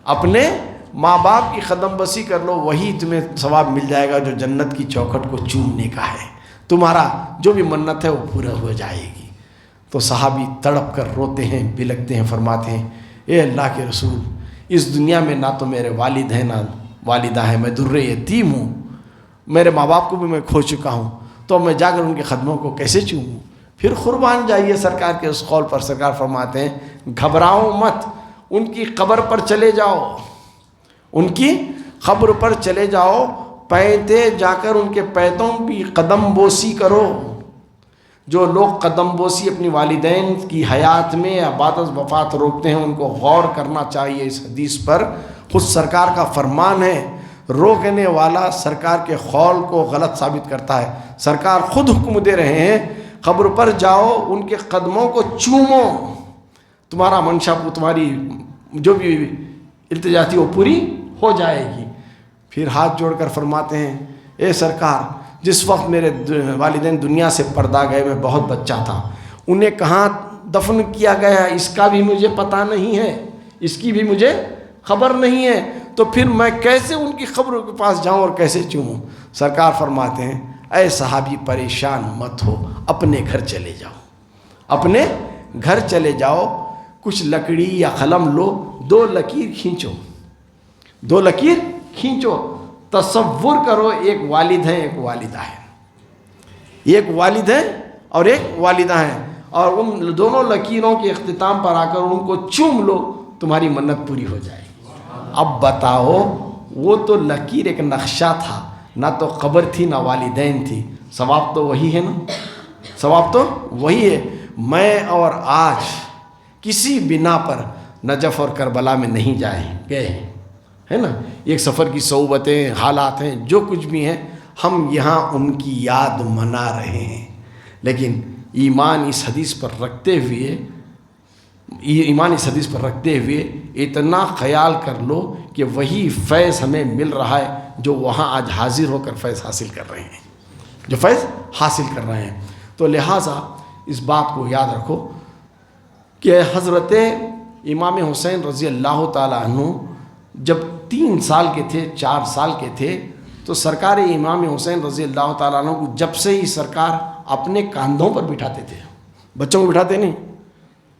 اپنے ماں باپ کی قدم بوسی کر لو، وہی تمہیں ثواب مل جائے گا جو جنت کی چوکھٹ کو چومنے کا ہے، تمہارا جو بھی منت ہے وہ پورا ہو جائے گی۔ تو صحابی تڑپ کر روتے ہیں، بلکتے ہیں، فرماتے ہیں اے اللہ کے رسول، اس دنیا میں نہ تو میرے والد ہیں نہ والدہ ہیں، میں در یتیم ہوں، میرے ماں باپ کو بھی میں کھو چکا ہوں، تو میں جا کر ان کے قدموں کو کیسے چوموں؟ پھر قربان جائیے سرکار کے اس قول پر۔ سرکار فرماتے ہیں گھبراؤ مت، ان کی قبر پر چلے جاؤ، ان کی قبر پر چلے جاؤ، پیتے جا کر ان کے پیتوں بھی قدم بوسی کرو۔ جو لوگ قدم بوسی اپنی والدین کی حیات میں یا بعد از وفات روکتے ہیں، ان کو غور کرنا چاہیے اس حدیث پر۔ خود سرکار کا فرمان ہے، روکنے والا سرکار کے قول کو غلط ثابت کرتا ہے۔ سرکار خود حکم دے رہے ہیں، قبر پر جاؤ، ان کے قدموں کو چومو، تمہارا منشا، تمہاری جو بھی التجا تھی وہ پوری ہو جائے گی۔ پھر ہاتھ جوڑ کر فرماتے ہیں، اے سرکار، جس وقت میرے والدین دنیا سے پردہ گئے، میں بہت بچہ تھا، انہیں کہاں دفن کیا گیا اس کا بھی مجھے پتہ نہیں ہے، اس کی بھی مجھے خبر نہیں ہے، تو پھر میں کیسے ان کی قبر کے پاس جاؤں اور کیسے چوموں؟ سرکار فرماتے ہیں، اے صحابی پریشان مت ہو، اپنے گھر چلے جاؤ، اپنے گھر چلے جاؤ، کچھ لکڑی یا قلم لو، 2 لکیر کھینچو، 2 لکیر کھینچو، تصور کرو ایک والد ہے، ایک والدہ ہے، ایک والد ہے اور ایک والدہ ہے، اور ان دونوں لکیروں کے اختتام پر آ کر ان کو چوم لو، تمہاری منت پوری ہو جائے گی۔ اب بتاؤ، وہ تو لکیر ایک نقشہ تھا، نہ تو قبر تھی نہ والدین تھی، ثواب تو وہی ہے نا، ثواب تو وہی ہے۔ میں اور آج کسی بنا پر نجف اور کربلا میں نہیں گئے ہے نا، ایک سفر کی صعوبتیں، حالات ہیں، جو کچھ بھی ہیں، ہم یہاں ان کی یاد منا رہے ہیں، لیکن ایمان اس حدیث پر رکھتے ہوئے اتنا خیال کر لو کہ وہی فیض ہمیں مل رہا ہے جو وہاں آج حاضر ہو کر فیض حاصل کر رہے ہیں، تو لہٰذا اس بات کو یاد رکھو کہ حضرت امام حسین رضی اللہ تعالیٰ عنہ جب 3 سال کے تھے، 4 سال کے تھے، تو سرکار امام حسین رضی اللہ تعالیٰ عنہ کو جب سے ہی سرکار اپنے کاندھوں پر بٹھاتے تھے، بچوں کو بٹھاتے نہیں،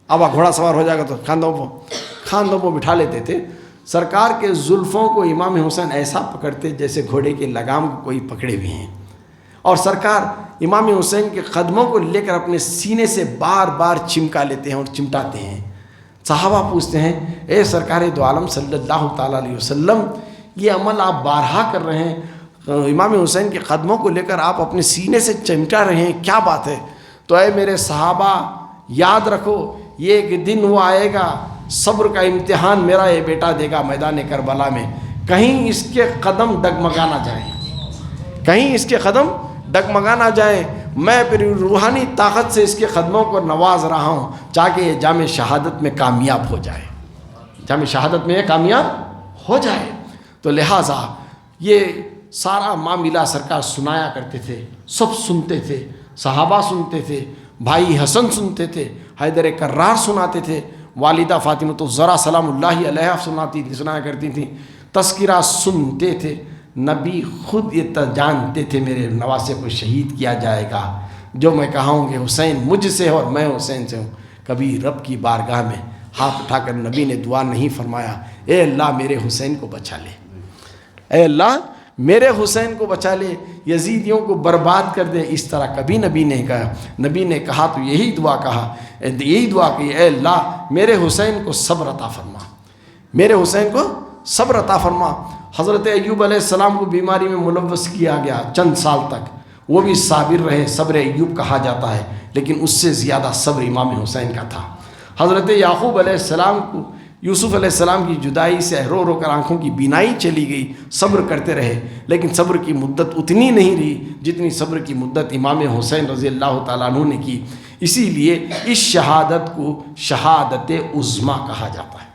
اب گھوڑا سوار ہو جائے گا تو کاندھوں پر بٹھا لیتے تھے۔ سرکار کے زلفوں کو امام حسین ایسا پکڑتے جیسے گھوڑے کے لگام کو کوئی پکڑے ہوئے ہیں، اور سرکار امام حسین کے قدموں کو لے کر اپنے سینے سے بار بار چمکا لیتے ہیں اور چمٹاتے ہیں۔ صحابہ پوچھتے ہیں، اے سرکار دو عالم صلی اللہ تعالیٰ علیہ وسلم، یہ عمل آپ بارہا کر رہے ہیں، امام حسین کے قدموں کو لے کر آپ اپنے سینے سے چمٹا رہے ہیں، کیا بات ہے؟ تو اے میرے صحابہ، یاد رکھو، یہ ایک دن وہ آئے گا، صبر کا امتحان میرا یہ بیٹا دے گا میدان کربلا میں، کہیں اس کے قدم ڈگمگا نہ جائیں، کہیں اس کے قدم ڈگمگا نہ جائیں، میں پھر روحانی طاقت سے اس کے قدموں کو نواز رہا ہوں تاکہ یہ جام شہادت میں کامیاب ہو جائے، جام شہادت میں کامیاب ہو جائے۔ تو لہٰذا یہ سارا معاملہ سرکار سنایا کرتے تھے، سب سنتے تھے، صحابہ سنتے تھے، بھائی حسن سنتے تھے، حیدر کرار سناتے تھے، والدہ فاطمہ الزہرا سلام اللہ علیہا سنایا کرتی تھیں، تذکرہ سنتے تھے۔ نبی خود یہ جانتے تھے میرے نواسے کو شہید کیا جائے گا، جو میں کہوں گے حسین مجھ سے ہے اور میں حسین سے ہوں۔ کبھی رب کی بارگاہ میں ہاتھ اٹھا کر نبی نے دعا نہیں فرمایا، اے اللہ میرے حسین کو بچا لے، اے اللہ میرے حسین کو بچا لے، یزیدیوں کو برباد کر دے، اس طرح کبھی نبی نے کہا۔ نبی نے کہا تو یہی دعا کی، اے اللہ میرے حسین کو صبر عطا فرما، میرے حسین کو صبر عطا فرما۔ حضرت ایوب علیہ السلام کو بیماری میں ملوث کیا گیا چند سال تک، وہ بھی صابر رہے، صبر ایوب کہا جاتا ہے، لیکن اس سے زیادہ صبر امام حسین کا تھا۔ حضرت یعقوب علیہ السلام کو یوسف علیہ السلام کی جدائی سے رو رو کر آنکھوں کی بینائی چلی گئی، صبر کرتے رہے، لیکن صبر کی مدت اتنی نہیں رہی جتنی صبر کی مدت امام حسین رضی اللہ تعالیٰ عنہ نے کی۔ اسی لیے اس شہادت کو شہادت عظمیٰ کہا جاتا ہے۔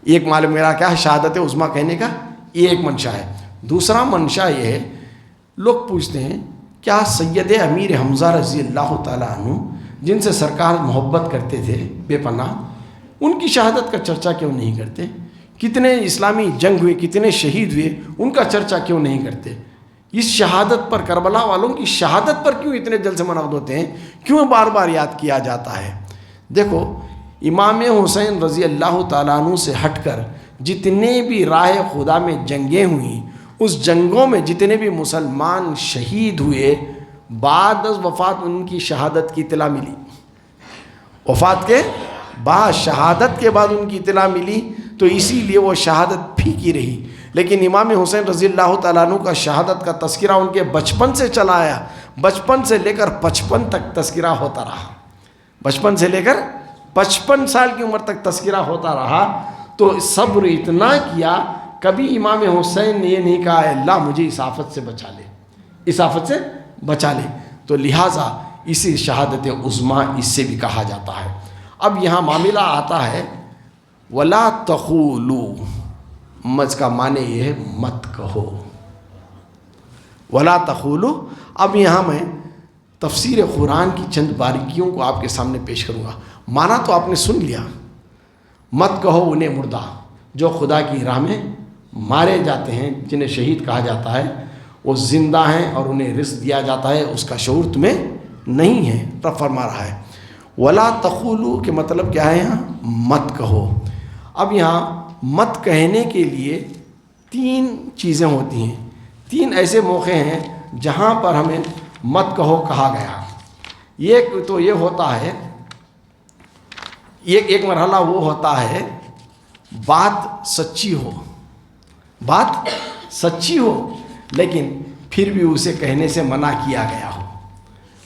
ایک معلوم میرا کیا ہے شہادت عظمیٰ کہنے کا، یہ ایک منشا ہے۔ دوسرا منشا یہ ہے، لوگ پوچھتے ہیں کیا سید امیر حمزہ رضی اللہ تعالیٰ عنہ جن سے سرکار محبت کرتے تھے بے پناہ، ان کی شہادت کا چرچا کیوں نہیں کرتے؟ کتنے اسلامی جنگ ہوئے، کتنے شہید ہوئے، ان کا چرچا کیوں نہیں کرتے؟ اس شہادت پر، کربلا والوں کی شہادت پر کیوں اتنے جلسے منعقد ہوتے ہیں؟ کیوں بار بار یاد کیا جاتا ہے؟ دیکھو، امام حسین رضی اللہ تعالیٰ عنہ سے ہٹ کر جتنے بھی راہ خدا میں جنگیں ہوئیں، اس جنگوں میں جتنے بھی مسلمان شہید ہوئے، بعد از وفات ان کی شہادت کی اطلاع ملی، وفات کے بعد، شہادت کے بعد ان کی اطلاع ملی، تو اسی لیے وہ شہادت پھیکی رہی. لیکن امام حسین رضی اللہ تعالیٰ عنہ کا شہادت کا تذکرہ ان کے بچپن سے چلا آیا. بچپن سے لے کر 55 تک تذکرہ ہوتا رہا. بچپن سے لے کر 55 سال کی عمر تک تذکرہ ہوتا رہا. تو صبر اتنا کیا, کبھی امام حسین نے یہ نہیں کہا اے اللہ مجھے اس آفت سے بچا لے, اس آفت سے بچا لے. تو لہٰذا اسی شہادت عظمیٰ اس سے بھی کہا جاتا ہے. اب یہاں معاملہ آتا ہے ولا تقولوا, مجھ کا معنی یہ ہے مت کہو. ولا تقولوا. اب یہاں میں تفسیر قرآن کی چند باریکیوں کو آپ کے سامنے پیش کروں گا. معنی تو آپ نے سن لیا, مت کہو انہیں مردہ جو خدا کی راہ میں مارے جاتے ہیں, جنہیں شہید کہا جاتا ہے, وہ زندہ ہیں اور انہیں رزق دیا جاتا ہے, اس کا شعور تمہیں نہیں ہے. رب فرما رہا ہے ولا تقولوا کے مطلب کیا ہے یہاں, مت کہو. اب یہاں مت کہنے کے لیے 3 چیزیں ہوتی ہیں, 3 ایسے موقع ہیں جہاں پر ہمیں مت کہو کہا گیا. ایک تو یہ ہوتا ہے, ایک مرحلہ وہ ہوتا ہے بات سچی ہو, بات سچی ہو لیکن پھر بھی اسے کہنے سے منع کیا گیا ہو.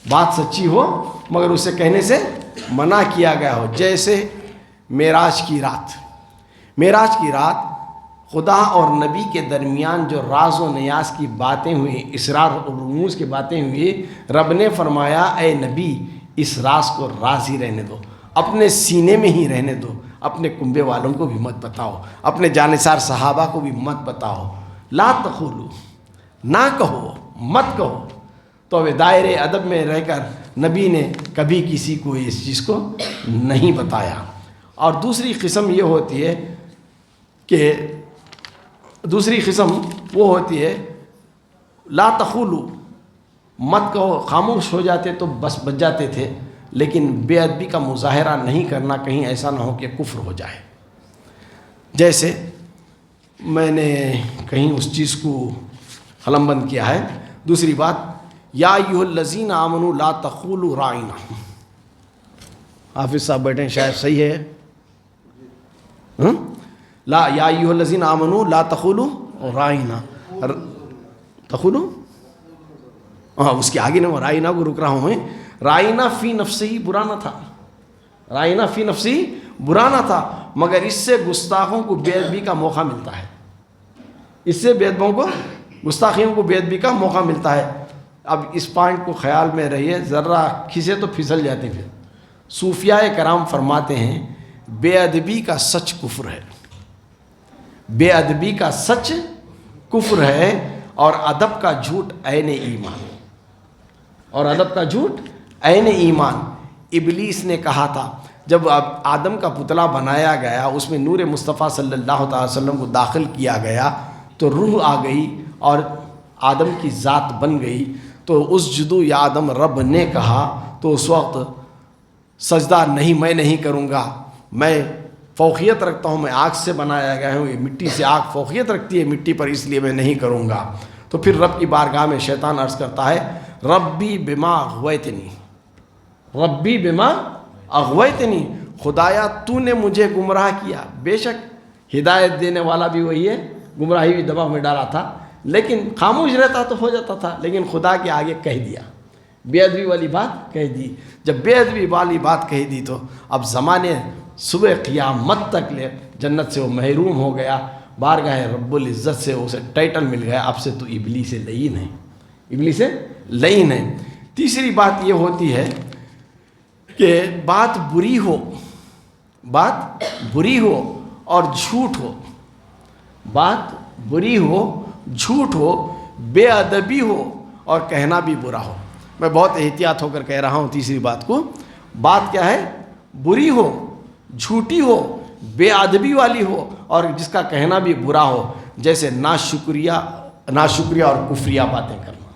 بات سچی ہو مگر اسے کہنے سے منع کیا گیا ہو. جیسے معراج کی رات, معراج کی رات خدا اور نبی کے درمیان جو راز و نیاز کی باتیں ہوئیں, اسرار و رموز کی باتیں ہوئی, رب نے فرمایا اے نبی اس راز کو راز ہی رہنے دو, اپنے سینے میں ہی رہنے دو, اپنے کنبے والوں کو بھی مت بتاؤ, اپنے جانثار صحابہ کو بھی مت بتاؤ. لا تقولوا, نہ کہو, مت کہو. تو اب دائرے ادب میں رہ کر نبی نے کبھی کسی کو اس چیز کو نہیں بتایا. اور دوسری قسم یہ ہوتی ہے کہ دوسری قسم وہ ہوتی ہے لا تقولوا, مت کہو, خاموش ہو جاتے تو بس بچ جاتے تھے, لیکن بے ادبی کا مظاہرہ نہیں کرنا, کہیں ایسا نہ ہو کہ کفر ہو جائے. جیسے میں نے کہیں اس چیز کو قلم بند کیا ہے. دوسری بات یا ایھا الذین آمنوا لا تقولوا راعنا. حافظ صاحب بیٹھے, شاید صحیح ہے. لا یا ایھا الذین آمنوا لا تقولوا راعنا. تقولوا اس کے آگے وہ رائنا کو رک رہا ہوں میں. رائنا فی نفسی برا نہ تھا, رائنا فی نفسی برا نہ تھا, مگر اس سے گستاخوں کو بے ادبی کا موقع ملتا ہے, اس سے بے ادبوں کو, گستاخیوں کو بے ادبی کا موقع ملتا ہے. اب اس پوائنٹ کو خیال میں رہیے, ذرا کھسے تو پھسل جاتے ہیں. صوفیاء کرام فرماتے ہیں بے ادبی کا سچ کفر ہے, بے ادبی کا سچ کفر ہے, اور ادب کا جھوٹ عین ایمان, اور ادب کا جھوٹ عین ایمان. ابلیس نے کہا تھا جب آدم کا پتلا بنایا گیا, اس میں نور مصطفیٰ صلی اللہ تعالی وسلم کو داخل کیا گیا, تو روح آ گئی اور آدم کی ذات بن گئی. تو اسجدوا یا آدم رب نے کہا, تو اس وقت سجدہ نہیں, میں نہیں کروں گا, میں فوقیت رکھتا ہوں, میں آگ سے بنایا گیا ہوں, یہ مٹی سے, آگ فوقیت رکھتی ہے مٹی پر, اس لیے میں نہیں کروں گا. تو پھر رب کی بارگاہ میں شیطان عرض کرتا ہے ربی بما اغویتنی, ربی بما اغویتنی, خدایا تو نے مجھے گمراہ کیا. بے شک ہدایت دینے والا بھی وہی ہے, گمراہی بھی دباؤ میں ڈالا تھا, لیکن خاموش رہتا تو ہو جاتا تھا, لیکن خدا کے آگے کہہ دیا, بے ادبی والی بات کہہ دی. جب بے ادبی والی بات کہہ دی تو اب زمانے صبح قیامت تک لے جنت سے وہ محروم ہو گیا, بارگاہ رب العزت سے اسے ٹائٹل مل گیا, اب سے تو ابلیس سے لعین ہے, ابلیس سے لعین ہے. تیسری بات یہ ہوتی ہے کہ بات بری ہو, بات بری ہو اور جھوٹ ہو, بات بری ہو, جھوٹ ہو, بے ادبی ہو اور کہنا بھی برا ہو. میں بہت احتیاط ہو کر کہہ رہا ہوں تیسری بات کو. بات کیا ہے, بری ہو, جھوٹی ہو, بے ادبی والی ہو اور جس کا کہنا بھی برا ہو, جیسے ناشکریہ اور کفریہ باتیں کرنا.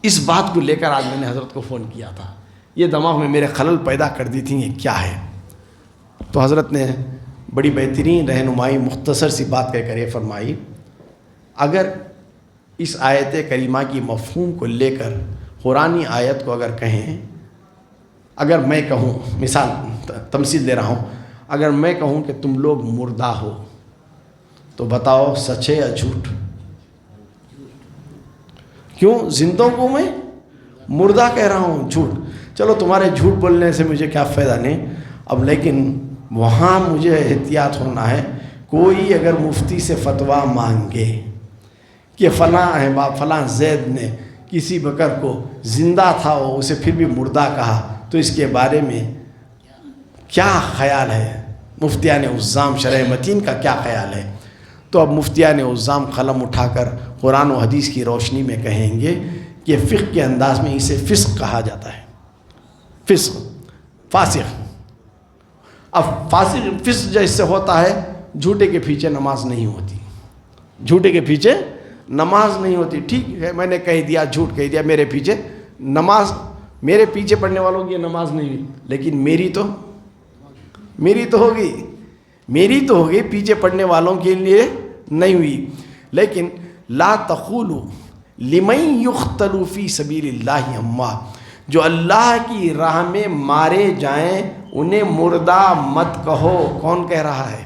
اس بات کو لے کر آج میں نے حضرت کو فون کیا تھا, یہ دماغ میں میرے خلل پیدا کر دی تھی, یہ کیا ہے. تو حضرت نے بڑی بہترین رہنمائی مختصر سی بات کہہ کر یہ فرمائی, اگر اس آیت کریمہ کی مفہوم کو لے کر قرآنی آیت کو اگر کہیں, اگر میں کہوں, مثال تمثیل دے رہا ہوں, اگر میں کہوں کہ تم لوگ مردہ ہو تو بتاؤ سچ ہے یا جھوٹ؟ کیوں زندوں کو میں مردہ کہہ رہا ہوں؟ جھوٹ. چلو تمہارے جھوٹ بولنے سے مجھے کیا فائدہ نہیں اب، لیکن وہاں مجھے احتیاط ہونا ہے. کوئی اگر مفتی سے فتویٰ مانگے کہ فلاں احباب فلاں زید نے کسی بکر کو زندہ تھا وہ اسے پھر بھی مردہ کہا، تو اس کے بارے میں کیا خیال ہے؟ مفتیان عظام شرح متین کا کیا خیال ہے؟ تو اب مفتیان عظام قلم اٹھا کر قرآن و حدیث کی روشنی میں کہیں گے کہ فقہ کے انداز میں اسے فسق کہا جاتا ہے. فسق، فاسق. اب فسق جو اس سے ہوتا ہے، جھوٹے کے پیچھے نماز نہیں ہوتی. جھوٹے کے پیچھے نماز نہیں ہوتی. ٹھیک ہے میں نے کہہ دیا، جھوٹ کہہ دیا، میرے پیچھے نماز، میرے پیچھے پڑھنے والوں کی نماز نہیں ہوئی، لیکن میری تو ہوگی، میری تو ہوگی، پیچھے پڑھنے والوں کے لیے نہیں ہوئی. لیکن لا تقولوا لمن یقتل فی سبیل اللہ اموات، جو اللہ کی راہ میں مارے جائیں انہیں مردہ مت کہو. کون کہہ رہا ہے؟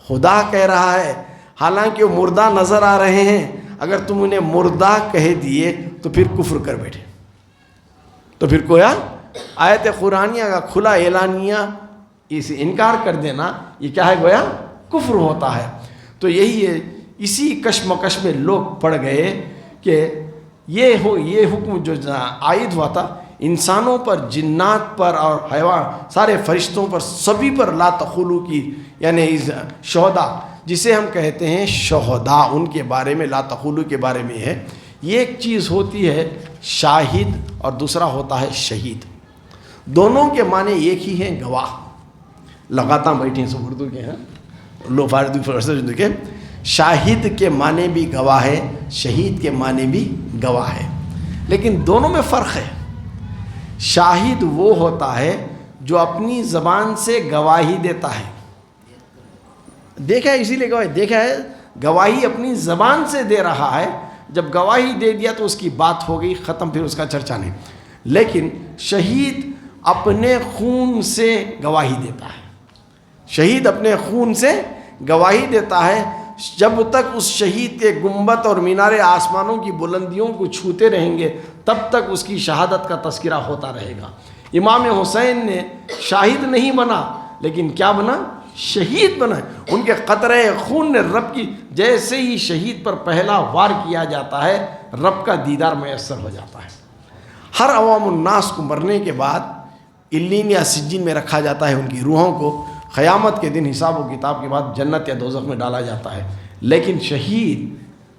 خدا کہہ رہا ہے. حالانکہ وہ مردہ نظر آ رہے ہیں، اگر تم انہیں مردہ کہہ دیے تو پھر کفر کر بیٹھے. تو پھر کویا آیت قرآنیہ کا کھلا اعلانیہ اسے انکار کر دینا، یہ کیا ہے؟ گویا کفر ہوتا ہے. تو یہی ہے، اسی کشمکش میں لوگ پڑ گئے کہ یہ حکم جو عائد ہوا تھا انسانوں پر، جنات پر اور حیوان، سارے فرشتوں پر، سبھی پر لا تقولو کی، یعنی شہداء جسے ہم کہتے ہیں شہداء، ان کے بارے میں لا تقولو کے بارے میں ہے. یہ ایک چیز ہوتی ہے شاہد اور دوسرا ہوتا ہے شہید. دونوں کے معنی ایک ہی ہیں، گواہ. لگاتا بیٹھے ہیں سب اردو کے ہیں لو فاردو فرسٹ کے. شاہد کے معنی بھی گواہ ہے، شہید کے معنی بھی گواہ ہے، لیکن دونوں میں فرق ہے. شاہد وہ ہوتا ہے جو اپنی زبان سے گواہی دیتا ہے. دیکھا ہے، اسی لیے گواہی دیکھا ہے، گواہی اپنی زبان سے دے رہا ہے. جب گواہی دے دیا تو اس کی بات ہو گئی، ختم، پھر اس کا چرچا نہیں. لیکن شہید اپنے خون سے گواہی دیتا ہے. شہید اپنے خون سے گواہی دیتا ہے. جب تک اس شہید کے گنبد اور مینار آسمانوں کی بلندیوں کو چھوتے رہیں گے تب تک اس کی شہادت کا تذکرہ ہوتا رہے گا. امام حسین نے شاہد نہیں بنا، لیکن کیا بنا؟ شہید بنا. ان کے قطرے خون نے رب کی، جیسے ہی شہید پر پہلا وار کیا جاتا ہے رب کا دیدار میسر ہو جاتا ہے. ہر عوام الناس کو مرنے کے بعد علین یا سجین میں رکھا جاتا ہے. ان کی روحوں کو قیامت کے دن حساب و کتاب کے بعد جنت یا دوزخ میں ڈالا جاتا ہے. لیکن شہید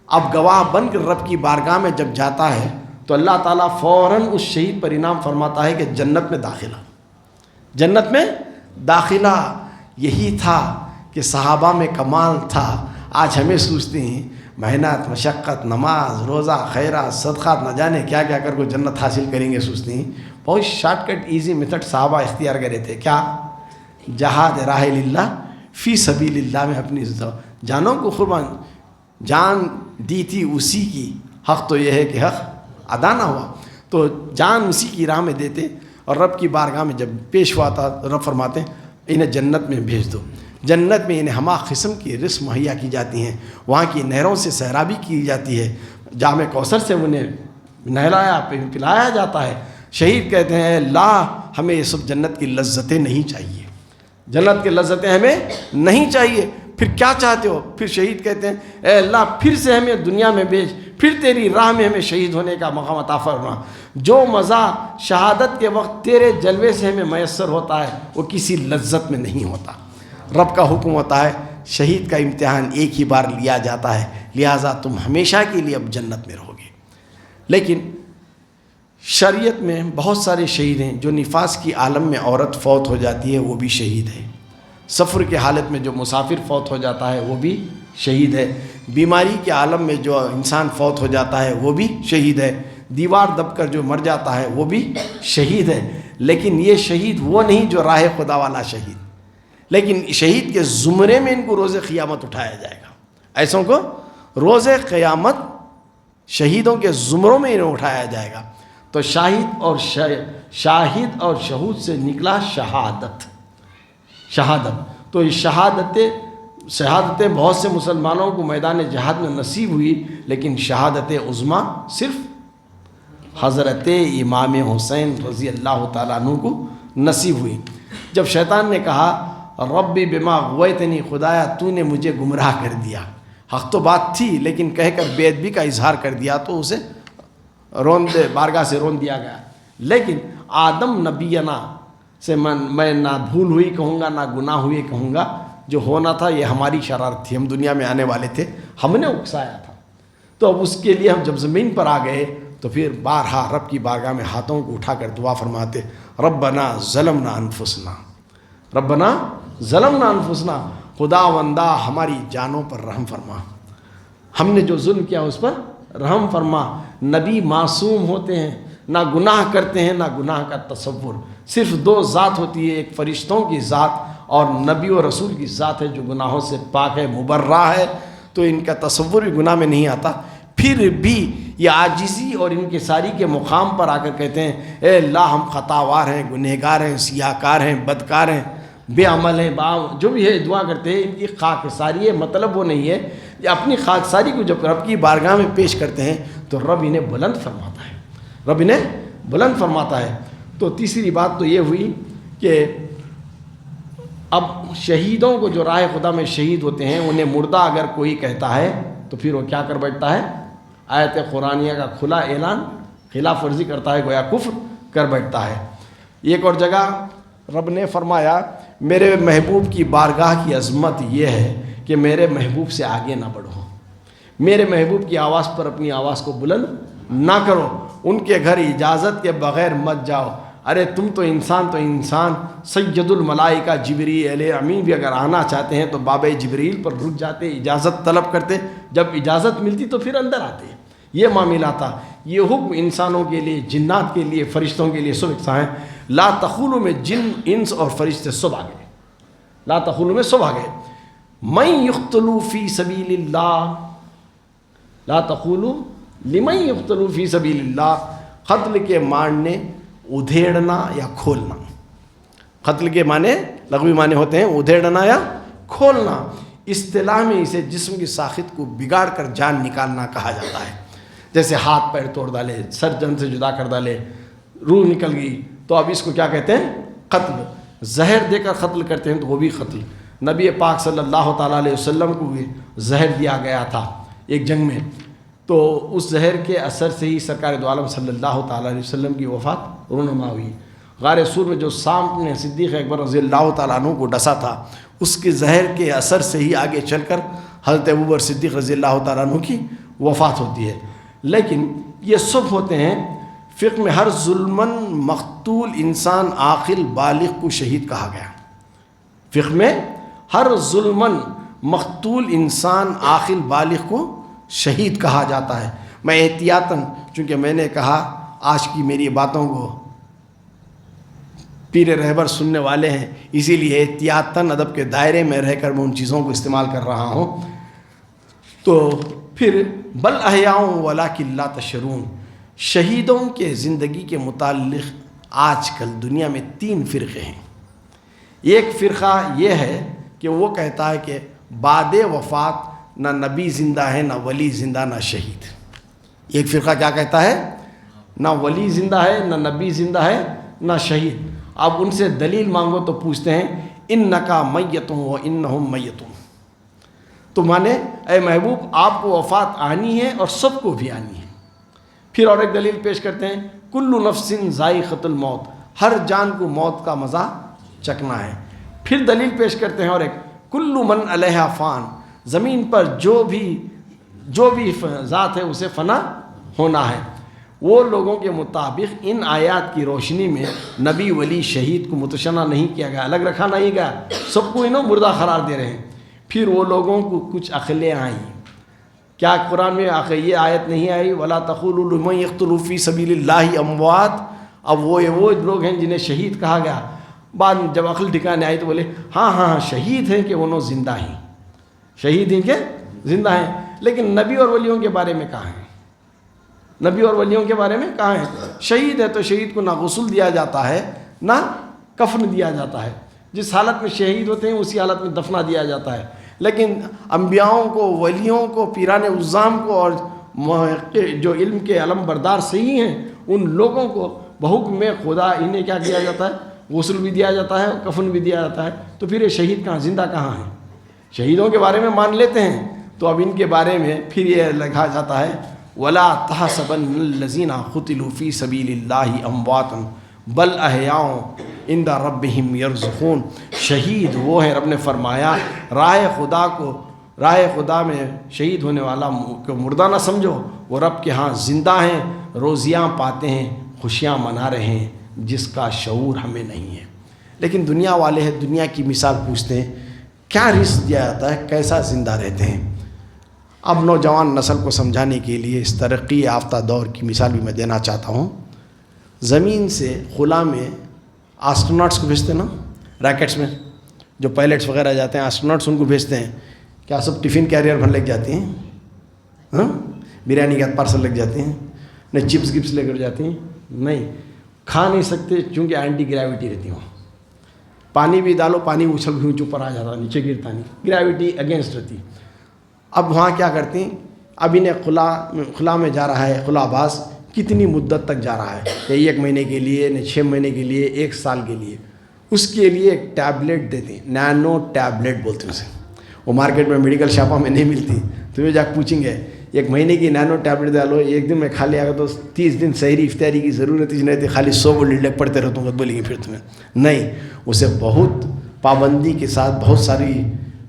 اب گواہ بن کر رب کی بارگاہ میں جب جاتا ہے تو اللہ تعالیٰ فوراً اس شہید پر انعام فرماتا ہے کہ جنت میں داخلہ، جنت میں داخلہ. یہی تھا کہ صحابہ میں کمال تھا. آج ہمیں سوچتے ہیں محنت، مشقت، نماز، روزہ، خیرات، صدقات، نہ جانے کیا کیا کر کو جنت حاصل کریں گے. سوچتے ہیں بہت شارٹ کٹ ایزی میتھڈ صحابہ اختیار کرے تھے. کیا؟ جہاد راہ اللہ فی سبیل اللہ میں اپنی جانوں کو قربان، جان دی تھی اسی کی. حق تو یہ ہے کہ حق ادا نہ ہوا تو جان اسی کی راہ میں دیتے. اور رب کی بارگاہ میں جب پیش ہوا تھا رب فرماتے انہیں جنت میں بھیج دو. جنت میں انہیں ہما قسم کی رزق مہیا کی جاتی ہیں، وہاں کی نہروں سے سیرابی کی جاتی ہے، جام کوثر سے انہیں نہلایا پلایا جاتا ہے. شہید کہتے ہیں لا، ہمیں یہ سب جنت کی لذتیں نہیں چاہیے، جنت کی لذتیں ہمیں نہیں چاہیے. پھر کیا چاہتے ہو؟ پھر شہید کہتے ہیں اے اللہ پھر سے ہمیں دنیا میں بھیج، پھر تیری راہ میں ہمیں شہید ہونے کا مقام عطا فرما. جو مزہ شہادت کے وقت تیرے جلوے سے ہمیں میسر ہوتا ہے وہ کسی لذت میں نہیں ہوتا. رب کا حکم ہوتا ہے شہید کا امتحان ایک ہی بار لیا جاتا ہے، لہٰذا تم ہمیشہ کے لیے اب جنت میں رہو گے. لیکن شریعت میں بہت سارے شہید ہیں. جو نفاس کی عالم میں عورت فوت ہو جاتی ہے وہ بھی شہید ہے. سفر کے حالت میں جو مسافر فوت ہو جاتا ہے وہ بھی شہید ہے. بیماری کے عالم میں جو انسان فوت ہو جاتا ہے وہ بھی شہید ہے. دیوار دب کر جو مر جاتا ہے وہ بھی شہید ہے. لیکن یہ شہید وہ نہیں جو راہ خدا والا شہید، لیکن شہید کے زمرے میں ان کو روز قیامت اٹھایا جائے گا. ایسوں کو روز قیامت شہیدوں کے زمروں میں انہیں اٹھایا جائے گا. تو شاہد اور شہود سے نکلا شہادت. شہادت. تو یہ شہادتیں بہت سے مسلمانوں کو میدان جہاد میں نصیب ہوئی، لیکن شہادت عظمیٰ صرف حضرت امام حسین رضی اللہ تعالیٰ عنہ کو نصیب ہوئی. جب شیطان نے کہا ربی بما غویتنی، خدایا تو نے مجھے گمراہ کر دیا، حق تو بات تھی لیکن کہہ کر بے ادبی کا اظہار کر دیا تو اسے بارگاہ سے رون دیا گیا. لیکن آدم نبینا سے میں نہ بھول ہوئی کہوں گا، نہ گناہ ہوئی کہوں گا. جو ہونا تھا یہ ہماری شرارت تھی، ہم دنیا میں آنے والے تھے، ہم نے اکسایا تھا. تو اب اس کے لیے ہم جب زمین پر آ گئے تو پھر بارہا رب کی بارگاہ میں ہاتھوں کو اٹھا کر دعا فرماتے ربنا ظلمنا انفسنا، ربنا ظلمنا انفسنا، خداوندا ہماری جانوں پر رحم فرما، ہم نے جو ظلم کیا اس پر رحم فرما. نبی معصوم ہوتے ہیں، نہ گناہ کرتے ہیں نہ گناہ کا تصور. صرف دو ذات ہوتی ہے، ایک فرشتوں کی ذات اور نبی و رسول کی ذات ہے جو گناہوں سے پاک ہے، مبرہ ہے، تو ان کا تصور بھی گناہ میں نہیں آتا. پھر بھی یہ عاجزی اور انکساری کے مقام پر آ کر کہتے ہیں اے اللہ ہم خطاوار ہیں، گنہگار ہیں، سیاہکار ہیں، بدکار ہیں، بے عمل ہیں، جو بھی ہے دعا کرتے ہیں. ان کی خاکساری ہے، مطلب وہ نہیں ہے، یہ اپنی خاکساری کو جب رب کی بارگاہ میں پیش کرتے ہیں تو رب انہیں بلند فرماتا ہے، رب انہیں بلند فرماتا ہے. تو تیسری بات تو یہ ہوئی کہ اب شہیدوں کو جو راہ خدا میں شہید ہوتے ہیں انہیں مردہ اگر کوئی کہتا ہے تو پھر وہ کیا کر بیٹھتا ہے؟ آیت قرآنیہ کا کھلا اعلان خلاف ورزی کرتا ہے، گویا کفر کر بیٹھتا ہے. ایک اور جگہ رب نے فرمایا میرے محبوب کی بارگاہ کی عظمت یہ ہے کہ میرے محبوب سے آگے نہ بڑھو، میرے محبوب کی آواز پر اپنی آواز کو بلند نہ کرو، ان کے گھر اجازت کے بغیر مت جاؤ. ارے تم تو انسان سید الملائکہ جبریل امین بھی اگر آنا چاہتے ہیں تو باب جبریل پر رک جاتے، اجازت طلب کرتے، جب اجازت ملتی تو پھر اندر آتے. یہ معاملہ تھا. یہ حکم انسانوں کے لیے، جنات کے لیے، فرشتوں کے لیے سب اکساں ہیں. لا تخولو میں جن، انس اور فرشتے سب آ گئے، لا تخولو میں سب آ گئے. من یقتلو فی سبیل اللہ، لا تخولو لمن یقتلو فی سبیل اللہ. قتل کے معنی ادھیڑنا یا کھولنا. قتل کے معنی لغوی معنی ہوتے ہیں ادھیڑنا یا کھولنا. اصطلاح میں اسے جسم کی ساخت کو بگاڑ کر جان نکالنا کہا جاتا ہے. جیسے ہاتھ پیر توڑ ڈالے، سر جن سے جدا کر ڈالے، روح نکل گئی، تو اب اس کو کیا کہتے ہیں؟ قتل. زہر دے کر قتل کرتے ہیں تو وہ بھی قتل. نبی پاک صلی اللہ تعالیٰ علیہ وسلم کو بھی زہر دیا گیا تھا ایک جنگ میں، تو اس زہر کے اثر سے ہی سرکار دو عالم صلی اللہ تعالیٰ علیہ وسلم کی وفات رونما ہوئی. غار سور میں جو سانپ نے صدیق اکبر رضی اللہ تعالیٰ عنہ کو ڈسا تھا، اس کے زہر کے اثر سے ہی آگے چل کر حضرت ابوبکر صدیق رضی اللہ تعالیٰ عنہ کی وفات ہوتی ہے. لیکن یہ سب ہوتے ہیں. فقہ میں ہر ظلمن مقتول انسان عاقل بالغ کو شہید کہا گیا. فقہ میں ہر ظلمن مقتول انسان عاقل بالغ کو شہید کہا جاتا ہے. میں احتیاطاً، چونکہ میں نے کہا آج کی میری باتوں کو پیر رہبر سننے والے ہیں، اسی لیے احتیاطاً ادب کے دائرے میں رہ کر میں ان چیزوں کو استعمال کر رہا ہوں. تو پھر بل احیاء ولکن لا تشعرون. شہیدوں کے زندگی کے متعلق آج کل دنیا میں 3 فرقے ہیں. ایک فرقہ یہ ہے کہ وہ کہتا ہے کہ بعد وفات نہ نبی زندہ ہے، نہ ولی زندہ، نہ شہید. ایک فرقہ کیا کہتا ہے؟ نہ ولی زندہ ہے، نہ نبی زندہ ہے، نہ شہید. اب ان سے دلیل مانگو تو پوچھتے ہیں انکا میتون و انہم میتون. تو مانے اے محبوب آپ کو وفات آنی ہے اور سب کو بھی آنی ہے. پھر اور ایک دلیل پیش کرتے ہیں کل نفس ذائقۃ الموت، ہر جان کو موت کا مزہ چکھنا ہے. پھر دلیل پیش کرتے ہیں اور ایک کل من علیہا فان، زمین پر جو بھی ذات ہے اسے فنا ہونا ہے. وہ لوگوں کے مطابق ان آیات کی روشنی میں نبی ولی شہید کو متشنع نہیں کیا گیا، الگ رکھا نہیں گیا، سب کو انہوں مردہ قرار دے رہے ہیں. پھر وہ لوگوں کو کچھ عقلیں آئیں. کیا قرآن میں آخر یہ آیت نہیں آئی وَلَا تَقُولُوا لِمَن يَقْتُلُ فِي سَبِيلِ اللَّهِ أَمْوَاتٌ؟ اب وہ لوگ ہیں جنہیں شہید کہا گیا. بعد میں جب عقل ٹھکانے آئی تو بولے ہاں شہید ہیں کہ انہوں زندہ ہیں، شہید ہیں کہ زندہ ہیں. لیکن نبی اور ولیوں کے بارے میں کہاں ہیں؟ نبی اور ولیوں کے بارے میں کہاں ہیں؟ شہید ہے تو شہید کو نہ غسل دیا جاتا ہے، نہ کفن دیا جاتا ہے. جس حالت میں شہید ہوتے ہیں اسی حالت میں دفنا دیا جاتا ہے. لیکن انبیاؤں کو، ولیوں کو، پیران عظام کو اور جو علم کے علم بردار صحیح ہیں ان لوگوں کو بحکم خدا انہیں کیا کیا جاتا ہے؟ غسل بھی دیا جاتا ہے، کفن بھی دیا جاتا ہے. تو پھر یہ شہید کہاں، زندہ کہاں ہیں؟ شہیدوں کے بارے میں مان لیتے ہیں تو اب ان کے بارے میں پھر یہ لکھا جاتا ہے وَلَا تَحْسَبَنَّ الَّذِينَ قُتِلُوا فِي سَبِيلِ اللَّهِ أَمْوَاتًا بَلْ أَحْيَاءٌ عِندَ رَبِّهِمْ يَرْزُقُونَ. شہید وہ ہیں، رب نے فرمایا راہ خدا میں شہید ہونے والا کو مردہ نہ سمجھو، وہ رب کے ہاں زندہ ہیں، روزیاں پاتے ہیں، خوشیاں منا رہے ہیں، جس کا شعور ہمیں نہیں ہے. لیکن دنیا والے ہیں، دنیا کی مثال پوچھتے ہیں کیا رزق دیا جاتا ہے، کیسا زندہ رہتے ہیں. اب نوجوان نسل کو سمجھانے کے لیے اس ترقی یافتہ دور کی مثال بھی میں دینا چاہتا ہوں. زمین سے خلا میں آسٹروناٹس کو بھیجتے ہیں نا، راکٹس میں جو پائلٹس وغیرہ جاتے ہیں، آسٹروناٹس ان کو بھیجتے ہیں. کیا سب ٹفن کیریئر بھر لگ جاتے ہیں؟ ہاں، بریانی کا پارسل لگ جاتے ہیں؟ نہیں چپس گپس لے کر جاتے ہیں؟ نہیں، کھا نہیں سکتے چونکہ اینٹی گریوٹی رہتی ہوں. پانی بھی ڈالو، پانی اچھل کے اوپر آ جاتا، نیچے گرتا نہیں، گریوٹی اگینسٹ رہتی. اب وہاں کیا کرتے ہیں؟ اب انہیں خلا میں جا رہا ہے، خلا باز کتنی مدت تک جا رہا ہے، کہ 1 مہینے کے لیے، 6 مہینے کے لیے، 1 سال کے لیے. اس کے لیے ایک ٹیبلٹ دیتے ہیں، نینو ٹیبلٹ بولتے ہیں اسے. وہ مارکیٹ میں میڈیکل شاپوں میں نہیں ملتی. تمہیں جا پوچھیں گے 1 مہینے کی نینو ٹیبلٹ ڈالو، 1 دن میں کھا لیا گا تو 30 دن سحری افطاری کی ضرورت ہی نہیں تھی، خالی 100 بلڈ پڑھتے رہتا ہوں بولیں گے پھر تمہیں. نہیں، اسے بہت پابندی کے ساتھ بہت ساری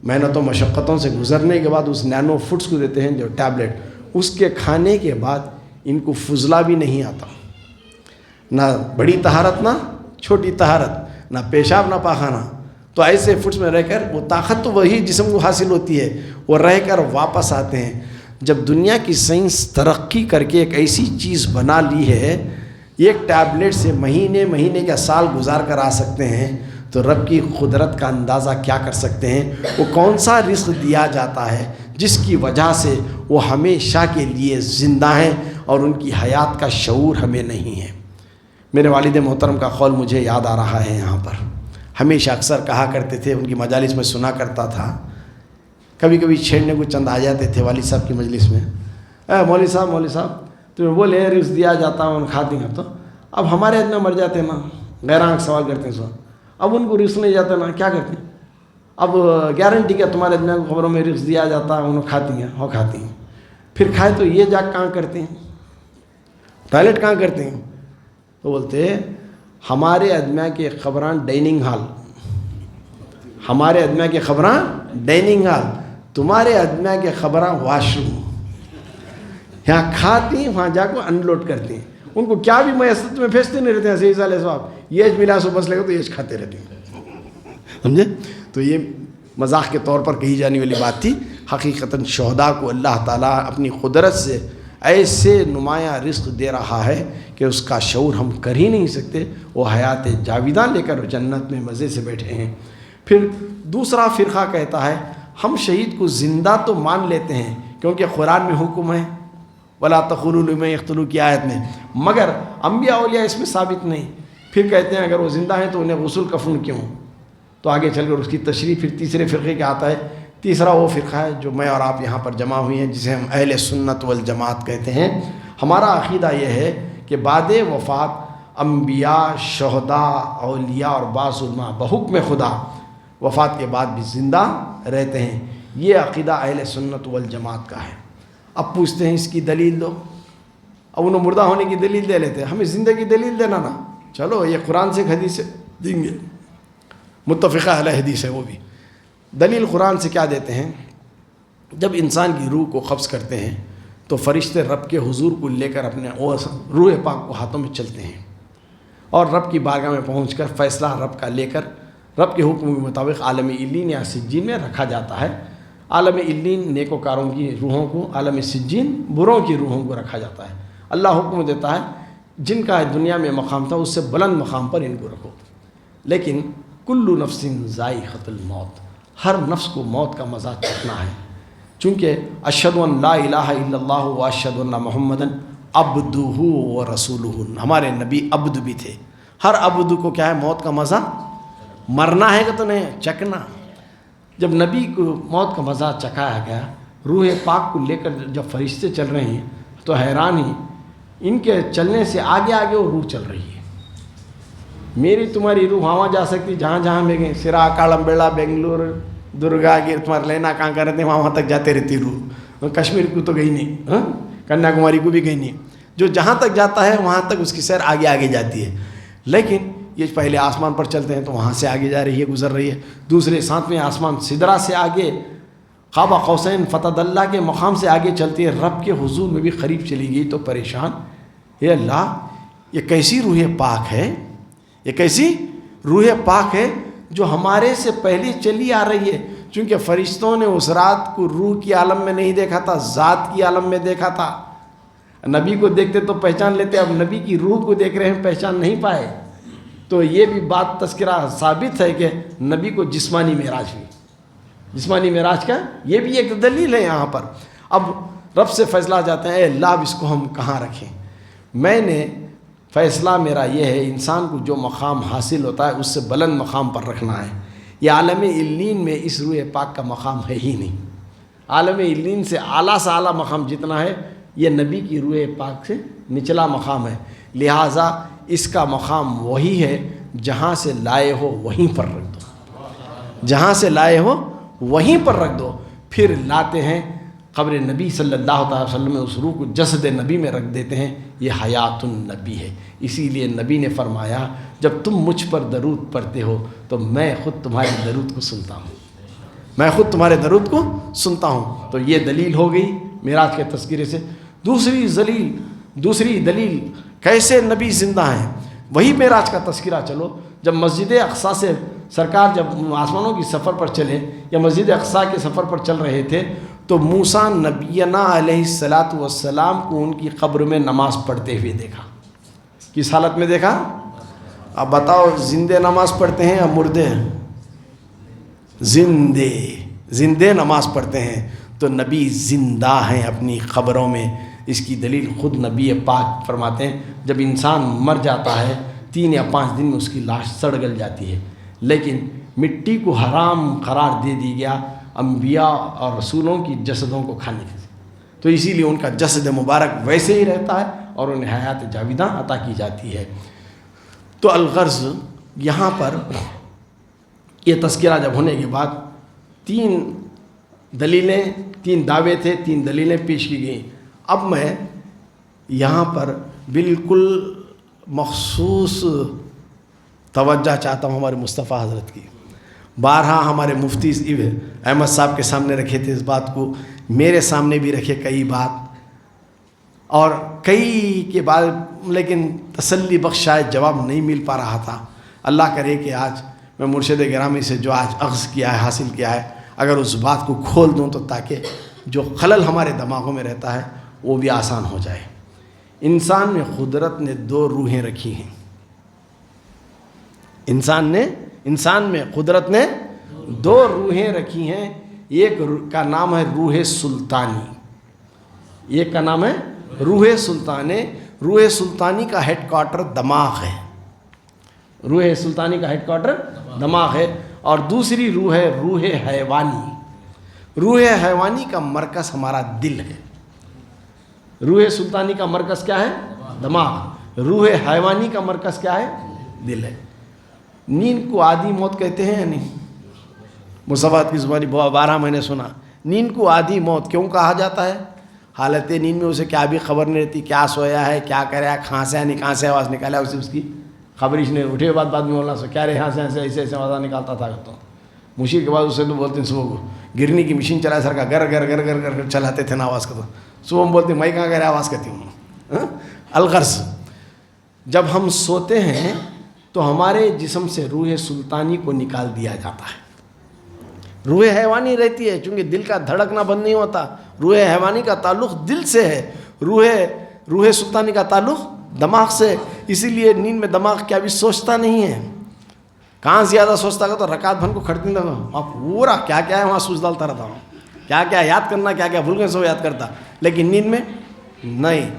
محنتوں مشقتوں سے گزرنے کے بعد اس نینو فوڈس کو دیتے ہیں جو ٹیبلٹ. اس کے کھانے کے بعد ان کو فضلہ بھی نہیں آتا، نہ بڑی طہارت نہ چھوٹی طہارت، نہ پیشاب نہ پاخانہ. تو ایسے فوڈس میں رہ کر وہ طاقت تو وہی جسم کو حاصل ہوتی ہے، وہ رہ کر واپس آتے ہیں. جب دنیا کی سائنس ترقی کر کے ایک ایسی چیز بنا لی ہے، ایک ٹیبلٹ سے مہینے کا سال گزار کر آ سکتے ہیں، تو رب کی قدرت کا اندازہ کیا کر سکتے ہیں. وہ کون سا رزق دیا جاتا ہے جس کی وجہ سے وہ ہمیشہ کے لیے زندہ ہیں اور ان کی حیات کا شعور ہمیں نہیں ہے. میرے والد محترم کا قول مجھے یاد آ رہا ہے. یہاں پر ہمیشہ اکثر کہا کرتے تھے، ان کی مجالس میں سنا کرتا تھا، کبھی کبھی چھیڑنے کو چند آ جاتے تھے والد صاحب کی مجلس میں. مولوی صاحب تمہیں بولے رزق دیا جاتا ہے، ان کھاتے ہیں. تو اب ہمارے اتنا مر جاتے ہیں نا، غیر آنکھ سوال کرتے ہیں سو، اب ان کو رزق نہیں جاتا نا، کیا کرتے ہیں؟ اب گارنٹی کیا تمہارے اتنا خبروں میں رزق دیا جاتا ہے، انہوں کھاتی ہیں. پھر کھائے تو یہ جا کہاں کرتے ہیں، ٹوائلٹ کہاں کرتے ہیں؟ تو بولتے ہیں ہمارے ادمیہ کے خبران ڈائننگ ہال، ہمارے ادمیہ کے خبران ڈائننگ ہال، تمہارے ادمیہ کے خبران واش روم. یہاں کھاتی ہیں، وہاں جا کو انلوڈ کرتے ہیں. ان کو کیا بھی میسر میں بھیجتے نہیں رہتے ہیں. صحیح علیہ صاحب یہ ملا سو بس لگے تو یہ کھاتے رہتے ہیں، سمجھے؟ تو یہ مذاق کے طور پر کہی جانے والی بات تھی. حقیقتاً شہداء کو اللہ تعالیٰ اپنی قدرت سے ایسے نمایاں رزق دے رہا ہے کہ اس کا شعور ہم کر ہی نہیں سکتے. وہ حیات جاویدہ لے کر جنت میں مزے سے بیٹھے ہیں. پھر دوسرا فرقہ کہتا ہے ہم شہید کو زندہ تو مان لیتے ہیں کیونکہ قرآن میں حکم ہے وَلَا تَقُولُوا لِمَنْ يَقْتُلُ کی آیت میں، مگر انبیاء اولیاء اس میں ثابت نہیں. پھر کہتے ہیں اگر وہ زندہ ہیں تو انہیں غسل کفن کیوں؟ تو آگے چل کر اس کی تشریح پھر تیسرے فرقے کے آتا ہے. تیسرا وہ فرقہ ہے جو میں اور آپ یہاں پر جمع ہوئی ہیں، جسے ہم اہل سنت والجماعت کہتے ہیں. ہمارا عقیدہ یہ ہے کہ بعد وفات انبیاء، شہداء، اولیاء اور بعض علماء بحکم خدا وفات کے بعد بھی زندہ رہتے ہیں. یہ عقیدہ اہل سنت والجماعت کا ہے. اب پوچھتے ہیں اس کی دلیل دو. اب انہوں مردہ ہونے کی دلیل دے لیتے ہیں، ہمیں زندگی دلیل دینا نا. چلو یہ قرآن سے ایک حدیث دیں گے، متفقہ علیہ حدیث ہے وہ بھی. دلیل قرآن سے کیا دیتے ہیں؟ جب انسان کی روح کو قبض کرتے ہیں تو فرشتے رب کے حضور کو لے کر اپنے روح پاک کو ہاتھوں میں چلتے ہیں اور رب کی بارگاہ میں پہنچ کر فیصلہ رب کا لے کر رب کے حکم کے مطابق عالم علین یا سجین میں رکھا جاتا ہے. عالم علین نیکوکاروں کی روحوں کو، عالم سجین بروں کی روحوں کو رکھا جاتا ہے. اللہ حکم دیتا ہے جن کا دنیا میں مقام تھا اس سے بلند مقام پر ان کو رکھو. لیکن کل نفس ذائقۃ الموت، ہر نفس کو موت کا مزہ چکھنا ہے. چونکہ اشہد ان لا الہ الا اللہ و اشہد ان محمدً عبدہ و رسولہ، ہمارے نبی عبد بھی تھے. ہر عبد کو کیا ہے؟ موت کا مزہ مرنا ہے کہ تو نہیں چکنا. جب نبی کو موت کا مزہ چکھایا گیا، روح پاک کو لے کر جب فرشتے چل رہے ہیں تو حیران ہی، ان کے چلنے سے آگے آگے وہ روح چل رہی ہے. میری تمہاری روح وہاں جا سکتی جہاں جہاں میں گئے، سرا کالمبیڑا بنگلور درگا گیر تمہارے لینا کہاں کر رہتے ہیں وہاں تک جاتے رہتی روح. کشمیر کو تو گئی نہیں، کنیا کماری کو بھی گئی نہیں. جو جہاں تک جاتا ہے وہاں تک اس کی سیر آگے آگے جاتی ہے. لیکن یہ پہلے آسمان پر چلتے ہیں تو وہاں سے آگے جا رہی ہے، گزر رہی ہے. دوسرے ساتویں آسمان سدرا سے آگے قاب قوسین فتح اللہ کے مقام سے آگے چلتی ہے. رب کے حضور میں بھی قریب چلی گئی تو پریشان، اے اللہ یہ کیسی روح پاک ہے، یہ کیسی روح پاک ہے جو ہمارے سے پہلے چلی آ رہی ہے. چونکہ فرشتوں نے اس رات کو روح کی عالم میں نہیں دیکھا تھا، ذات کی عالم میں دیکھا تھا. نبی کو دیکھتے تو پہچان لیتے، اب نبی کی روح کو دیکھ رہے ہیں پہچان نہیں پائے. تو یہ بھی بات تذکرہ ثابت ہے کہ نبی کو جسمانی معراج ہوئی. جسمانی معراج کا یہ بھی ایک دلیل ہے یہاں پر. اب رب سے فیصلہ جاتے ہیں، اے اللہ اب اس کو ہم کہاں رکھیں. میں نے فیصلہ میرا یہ ہے، انسان کو جو مقام حاصل ہوتا ہے اس سے بلند مقام پر رکھنا ہے. یہ عالم علین میں اس روح پاک کا مقام ہے ہی نہیں. عالم علین سے اعلیٰ سے اعلیٰ مقام جتنا ہے یہ نبی کی روح پاک سے نچلا مقام ہے. لہٰذا اس کا مقام وہی ہے، جہاں سے لائے ہو وہیں پر رکھ دو، جہاں سے لائے ہو وہیں پر رکھ دو. پھر لاتے ہیں قبر نبی صلی اللہ تعالی وسلم میں، اس روح کو جسد نبی میں رکھ دیتے ہیں. یہ حیات النبی ہے. اسی لیے نبی نے فرمایا جب تم مجھ پر درود پڑھتے ہو تو میں خود تمہارے درود کو سنتا ہوں، میں خود تمہارے درود کو سنتا ہوں. تو یہ دلیل ہو گئی معراج کے تذکرے سے. دوسری دلیل کیسے نبی زندہ ہیں، وہی معراج کا تذکرہ. چلو جب مسجد اقصیٰ سے سرکار جب آسمانوں کی سفر پر چلے یا مسجد اقصیٰ کے سفر پر چل رہے تھے تو موسیٰ نبینا علیہ السلام کو ان کی قبر میں نماز پڑھتے ہوئے دیکھا. کس حالت میں دیکھا؟ اب بتاؤ، زندے نماز پڑھتے ہیں یا مردے؟ زندے نماز پڑھتے ہیں. تو نبی زندہ ہیں اپنی قبروں میں. اس کی دلیل خود نبی پاک فرماتے ہیں جب انسان مر جاتا ہے 3 یا 5 دن میں اس کی لاش سڑ گل جاتی ہے، لیکن مٹی کو حرام قرار دے دی گیا انبیاء اور رسولوں کی جسدوں کو کھانے کے. تو اسی لیے ان کا جسد مبارک ویسے ہی رہتا ہے اور انہیں حیات جاویداں عطا کی جاتی ہے. تو الغرض یہاں پر یہ تذکرہ جب ہونے کے بعد 3 دلیلیں، 3 دعوے تھے، 3 دلیلیں پیش کی گئیں. اب میں یہاں پر بالکل مخصوص توجہ چاہتا ہوں ہمارے مصطفیٰ حضرت کی. بارہا ہمارے مفتی احمد صاحب کے سامنے رکھے تھے اس بات کو، میرے سامنے بھی رکھے کئی بات، اور کئی کے بعد لیکن تسلی بخش شاید جواب نہیں مل پا رہا تھا. اللہ کرے کہ آج میں مرشد گرامی سے جو آج اخذ کیا ہے، حاصل کیا ہے، اگر اس بات کو کھول دوں تو تاکہ جو خلل ہمارے دماغوں میں رہتا ہے وہ بھی آسان ہو جائے. انسان میں قدرت نے 2 روحیں رکھی ہیں. انسان میں قدرت نے 2 روحیں رکھی ہیں. ایک کا نام ہے روح سلطانی، ایک کا نام ہے روح سلطانی. روح سلطانی کا ہیڈ کوارٹر دماغ ہے، روح سلطانی کا ہیڈ کوارٹر دماغ ہے. اور دوسری روح ہے روح حیوانی. روح حیوانی کا مرکز ہمارا دل ہے. روح سلطانی کا مرکز کیا ہے؟ دماغ. روح حیوانی کا مرکز کیا ہے؟ دل ہے. نیند کو آدھی موت کہتے ہیں یا نہیں؟ مصطفیٰ کی زبانی 12 مہینے سنا. نیند کو آدھی موت کیوں کہا جاتا ہے؟ حالت نیند میں اسے کیا بھی خبر نہیں رہتی، کیا سویا ہے، کیا کرا ہے، کہاں سے نہیں، کہاں سے آواز نکالا، اسے اس کی خبر ہی نہیں. اٹھے بعد میں بولنا سو کیا رہے یہاں سے ایسے ایسے آواز نکالتا تھا. تو مشیر کے بعد اسے تو بولتے ہیں صبح کو گرنی کی مشین چلائے سر کا گر گر گر گر گر چلاتے تھے نا آواز کا. تو صبح ہم بولتے ہیں میں کہاں کرے آواز کرتی ہوں. الغرض جب ہم سوتے ہیں تو ہمارے جسم سے روح سلطانی کو نکال دیا جاتا ہے. روح حیوانی رہتی ہے چونکہ دل کا دھڑکنا بند نہیں ہوتا. روح حیوانی کا تعلق دل سے ہے، روح سلطانی کا تعلق دماغ سے. اسی لیے نیند میں دماغ کیا بھی سوچتا نہیں ہے. کہاں زیادہ سوچتا تو رکعت بھر کو کھڑتی نہ آپ پورا کیا کیا ہے وہاں سوچ ڈالتا رہتا ہوں، کیا کیا یاد کرنا، کیا کیا بھول گئے سو یاد کرتا. لیکن نیند میں نہیں.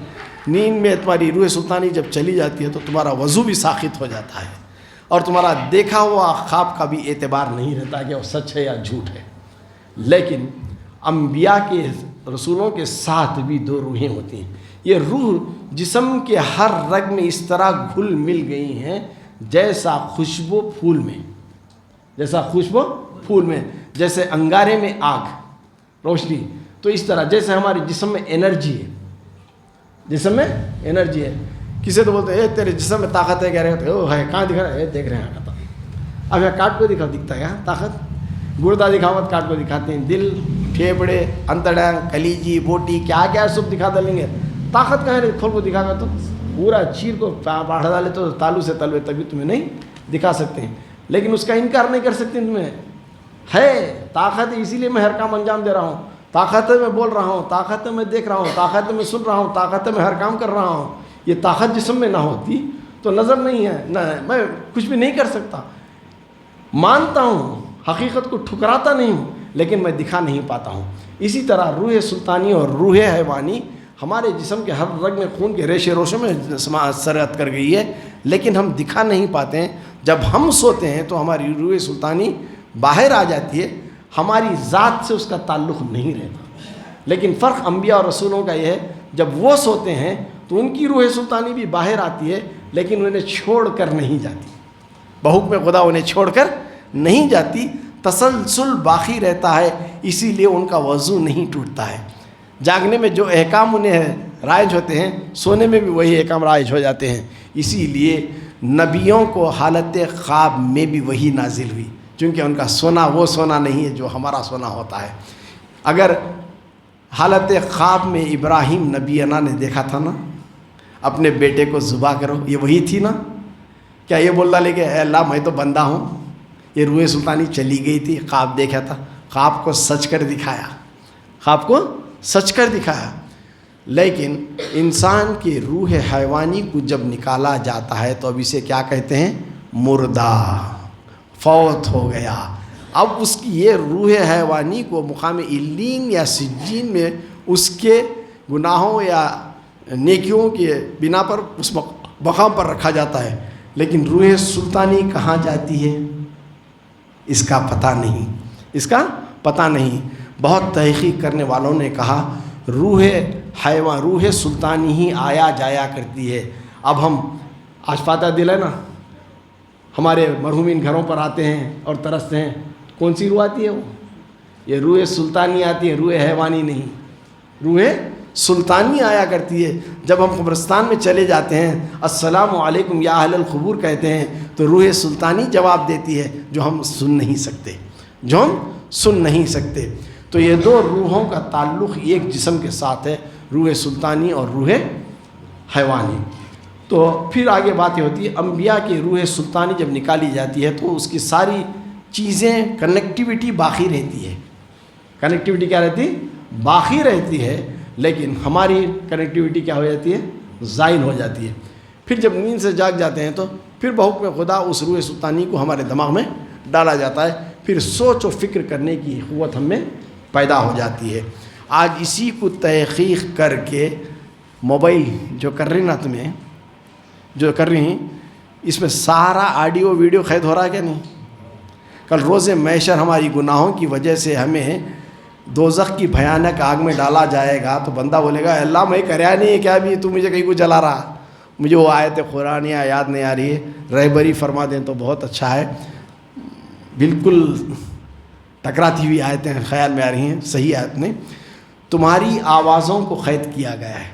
نیند میں تمہاری روح سلطانی جب چلی جاتی ہے تو تمہارا وضو بھی ساخت ہو جاتا ہے اور تمہارا دیکھا ہوا خواب کا بھی اعتبار نہیں رہتا کہ وہ سچ ہے یا جھوٹ ہے. لیکن انبیاء کے رسولوں کے ساتھ بھی دو روحیں ہوتی ہیں. یہ روح جسم کے ہر رگ میں اس طرح گھل مل گئی ہیں جیسا خوشبو پھول میں، جیسا خوشبو پھول میں، جیسے انگارے میں آگ روشنی، تو اس طرح جیسے ہمارے جسم میں انرجی ہے، جسم میں انرجی ہے. کسی تو بولتے ہیں تیرے جسم میں طاقت ہے، کہہ رہے ہوتے او ہے کہاں دکھ رہا ہے، دیکھ رہے ہیں کہتا. اب یہ کاٹ کو دکھتا ہے طاقت، گردہ دکھاوت کاٹ کو دکھاتے ہیں، دل، پھیپڑے، انتڑا، کلیجی، بوٹی، کیا کیا سب دکھا ڈالیں گے. طاقت کہاں ہے کھول کو دکھا کر تو پورا چیر کو باڑھ ڈالے تو تالو سے تلوے تبھی تمہیں نہیں دکھا سکتے ہیں. لیکن اس کا انکار نہیں کر سکتے، تمہیں ہے طاقت ہے، اسی لیے میں ہر کام انجام دے رہا ہوں. طاقت ہے میں بول رہا ہوں، طاقت ہے میں دیکھ رہا ہوں، طاقت ہے میں سن رہا ہوں، طاقت ہے میں ہر کام کر رہا ہوں. یہ طاقت جسم میں نہ ہوتی تو نظر نہیں ہے، نہ میں کچھ بھی نہیں کر سکتا. مانتا ہوں، حقیقت کو ٹھکراتا نہیں ہوں، لیکن میں دکھا نہیں پاتا ہوں. اسی طرح روح سلطانی اور روح حیوانی ہمارے جسم کے ہر رگ میں خون کے ریشے روشوں میں سرایت کر گئی ہے، لیکن ہم دکھا نہیں پاتے ہیں. جب ہم سوتے ہیں تو ہماری روح سلطانی باہر آ جاتی ہے، ہماری ذات سے اس کا تعلق نہیں رہتا. لیکن فرق انبیاء اور رسولوں کا یہ ہے، جب وہ سوتے ہیں تو ان کی روح سلطانی بھی باہر آتی ہے، لیکن انہیں چھوڑ کر نہیں جاتی. بحکم خدا انہیں چھوڑ کر نہیں جاتی، تسلسل باقی رہتا ہے، اسی لیے ان کا وضو نہیں ٹوٹتا ہے. جاگنے میں جو احکام انہیں رائج ہوتے ہیں، سونے میں بھی وہی احکام رائج ہو جاتے ہیں. اسی لیے نبیوں کو حالت خواب میں بھی وہی نازل ہوئی، چونکہ ان کا سونا وہ سونا نہیں ہے جو ہمارا سونا ہوتا ہے. اگر حالت خواب میں ابراہیم نبی انا نے دیکھا تھا نا اپنے بیٹے کو ذبح کرو، یہ وہی تھی نا. کیا یہ بول رہا لے کہ اے اللہ میں تو بندہ ہوں؟ یہ روح سلطانی چلی گئی تھی، خواب دیکھا تھا، خواب کو سچ کر دکھایا، خواب کو سچ کر دکھایا. لیکن انسان کی روح حیوانی کو جب نکالا جاتا ہے تو اب اسے کیا کہتے ہیں؟ مردہ، فوت ہو گیا. اب اس کی یہ روح حیوانی کو مقام علین یا سجین میں اس کے گناہوں یا نیکیوں کے بنا پر اس مقام پر رکھا جاتا ہے. لیکن روح سلطانی کہاں جاتی ہے اس کا پتہ نہیں، اس کا پتہ نہیں. بہت تحقیق کرنے والوں نے کہا روح حیوان، روح سلطانی ہی آیا جایا کرتی ہے. اب ہم آج فاتحہ دل ہے نا، ہمارے مرحومین گھروں پر آتے ہیں اور ترستے ہیں، کون سی روح آتی ہے؟ وہ یہ روح سلطانی آتی ہے، روح حیوانی نہیں. روح سلطانی آیا کرتی ہے. جب ہم قبرستان میں چلے جاتے ہیں السلام علیکم یا اہل القبور کہتے ہیں تو روح سلطانی جواب دیتی ہے، جو ہم سن نہیں سکتے، جو ہم سن نہیں سکتے. تو یہ دو روحوں کا تعلق ایک جسم کے ساتھ ہے، روح سلطانی اور روح حیوانی. تو پھر آگے باتیں ہوتی ہے، انبیاء کی روح سلطانی جب نکالی جاتی ہے تو اس کی ساری چیزیں کنیکٹیوٹی باقی رہتی ہے. کنیکٹیوٹی کیا رہتی؟ باقی رہتی ہے. لیکن ہماری کنیکٹیوٹی کیا ہو جاتی ہے؟ زائل ہو جاتی ہے. پھر جب نیند سے جاگ جاتے ہیں تو پھر بحکم خدا اس روح سلطانی کو ہمارے دماغ میں ڈالا جاتا ہے. پھر سوچ و فکر کرنے کی قوت ہم میں پیدا ہو جاتی ہے. آج اسی کو تحقیق کر کے موبائل جو کر رہی نا تمہیں جو کر رہی ہیں، اس میں سارا آڈیو ویڈیو قید ہو رہا ہے کیا نہیں؟ کل روز محشر ہماری گناہوں کی وجہ سے ہمیں دوزخ کی بھیانک آگ میں ڈالا جائے گا تو بندہ بولے گا اللہ میں کریا نہیں ہے کیا بھی تو مجھے کہیں کو جلا رہا. مجھے وہ آیت قرآنیہ یاد نہیں آ رہی ہے، رہبری فرما دیں تو بہت اچھا ہے. بالکل ٹکراتی ہوئی آیتیں خیال میں آ رہی ہیں، صحیح آیت نہیں. تمہاری آوازوں کو قید کیا گیا ہے،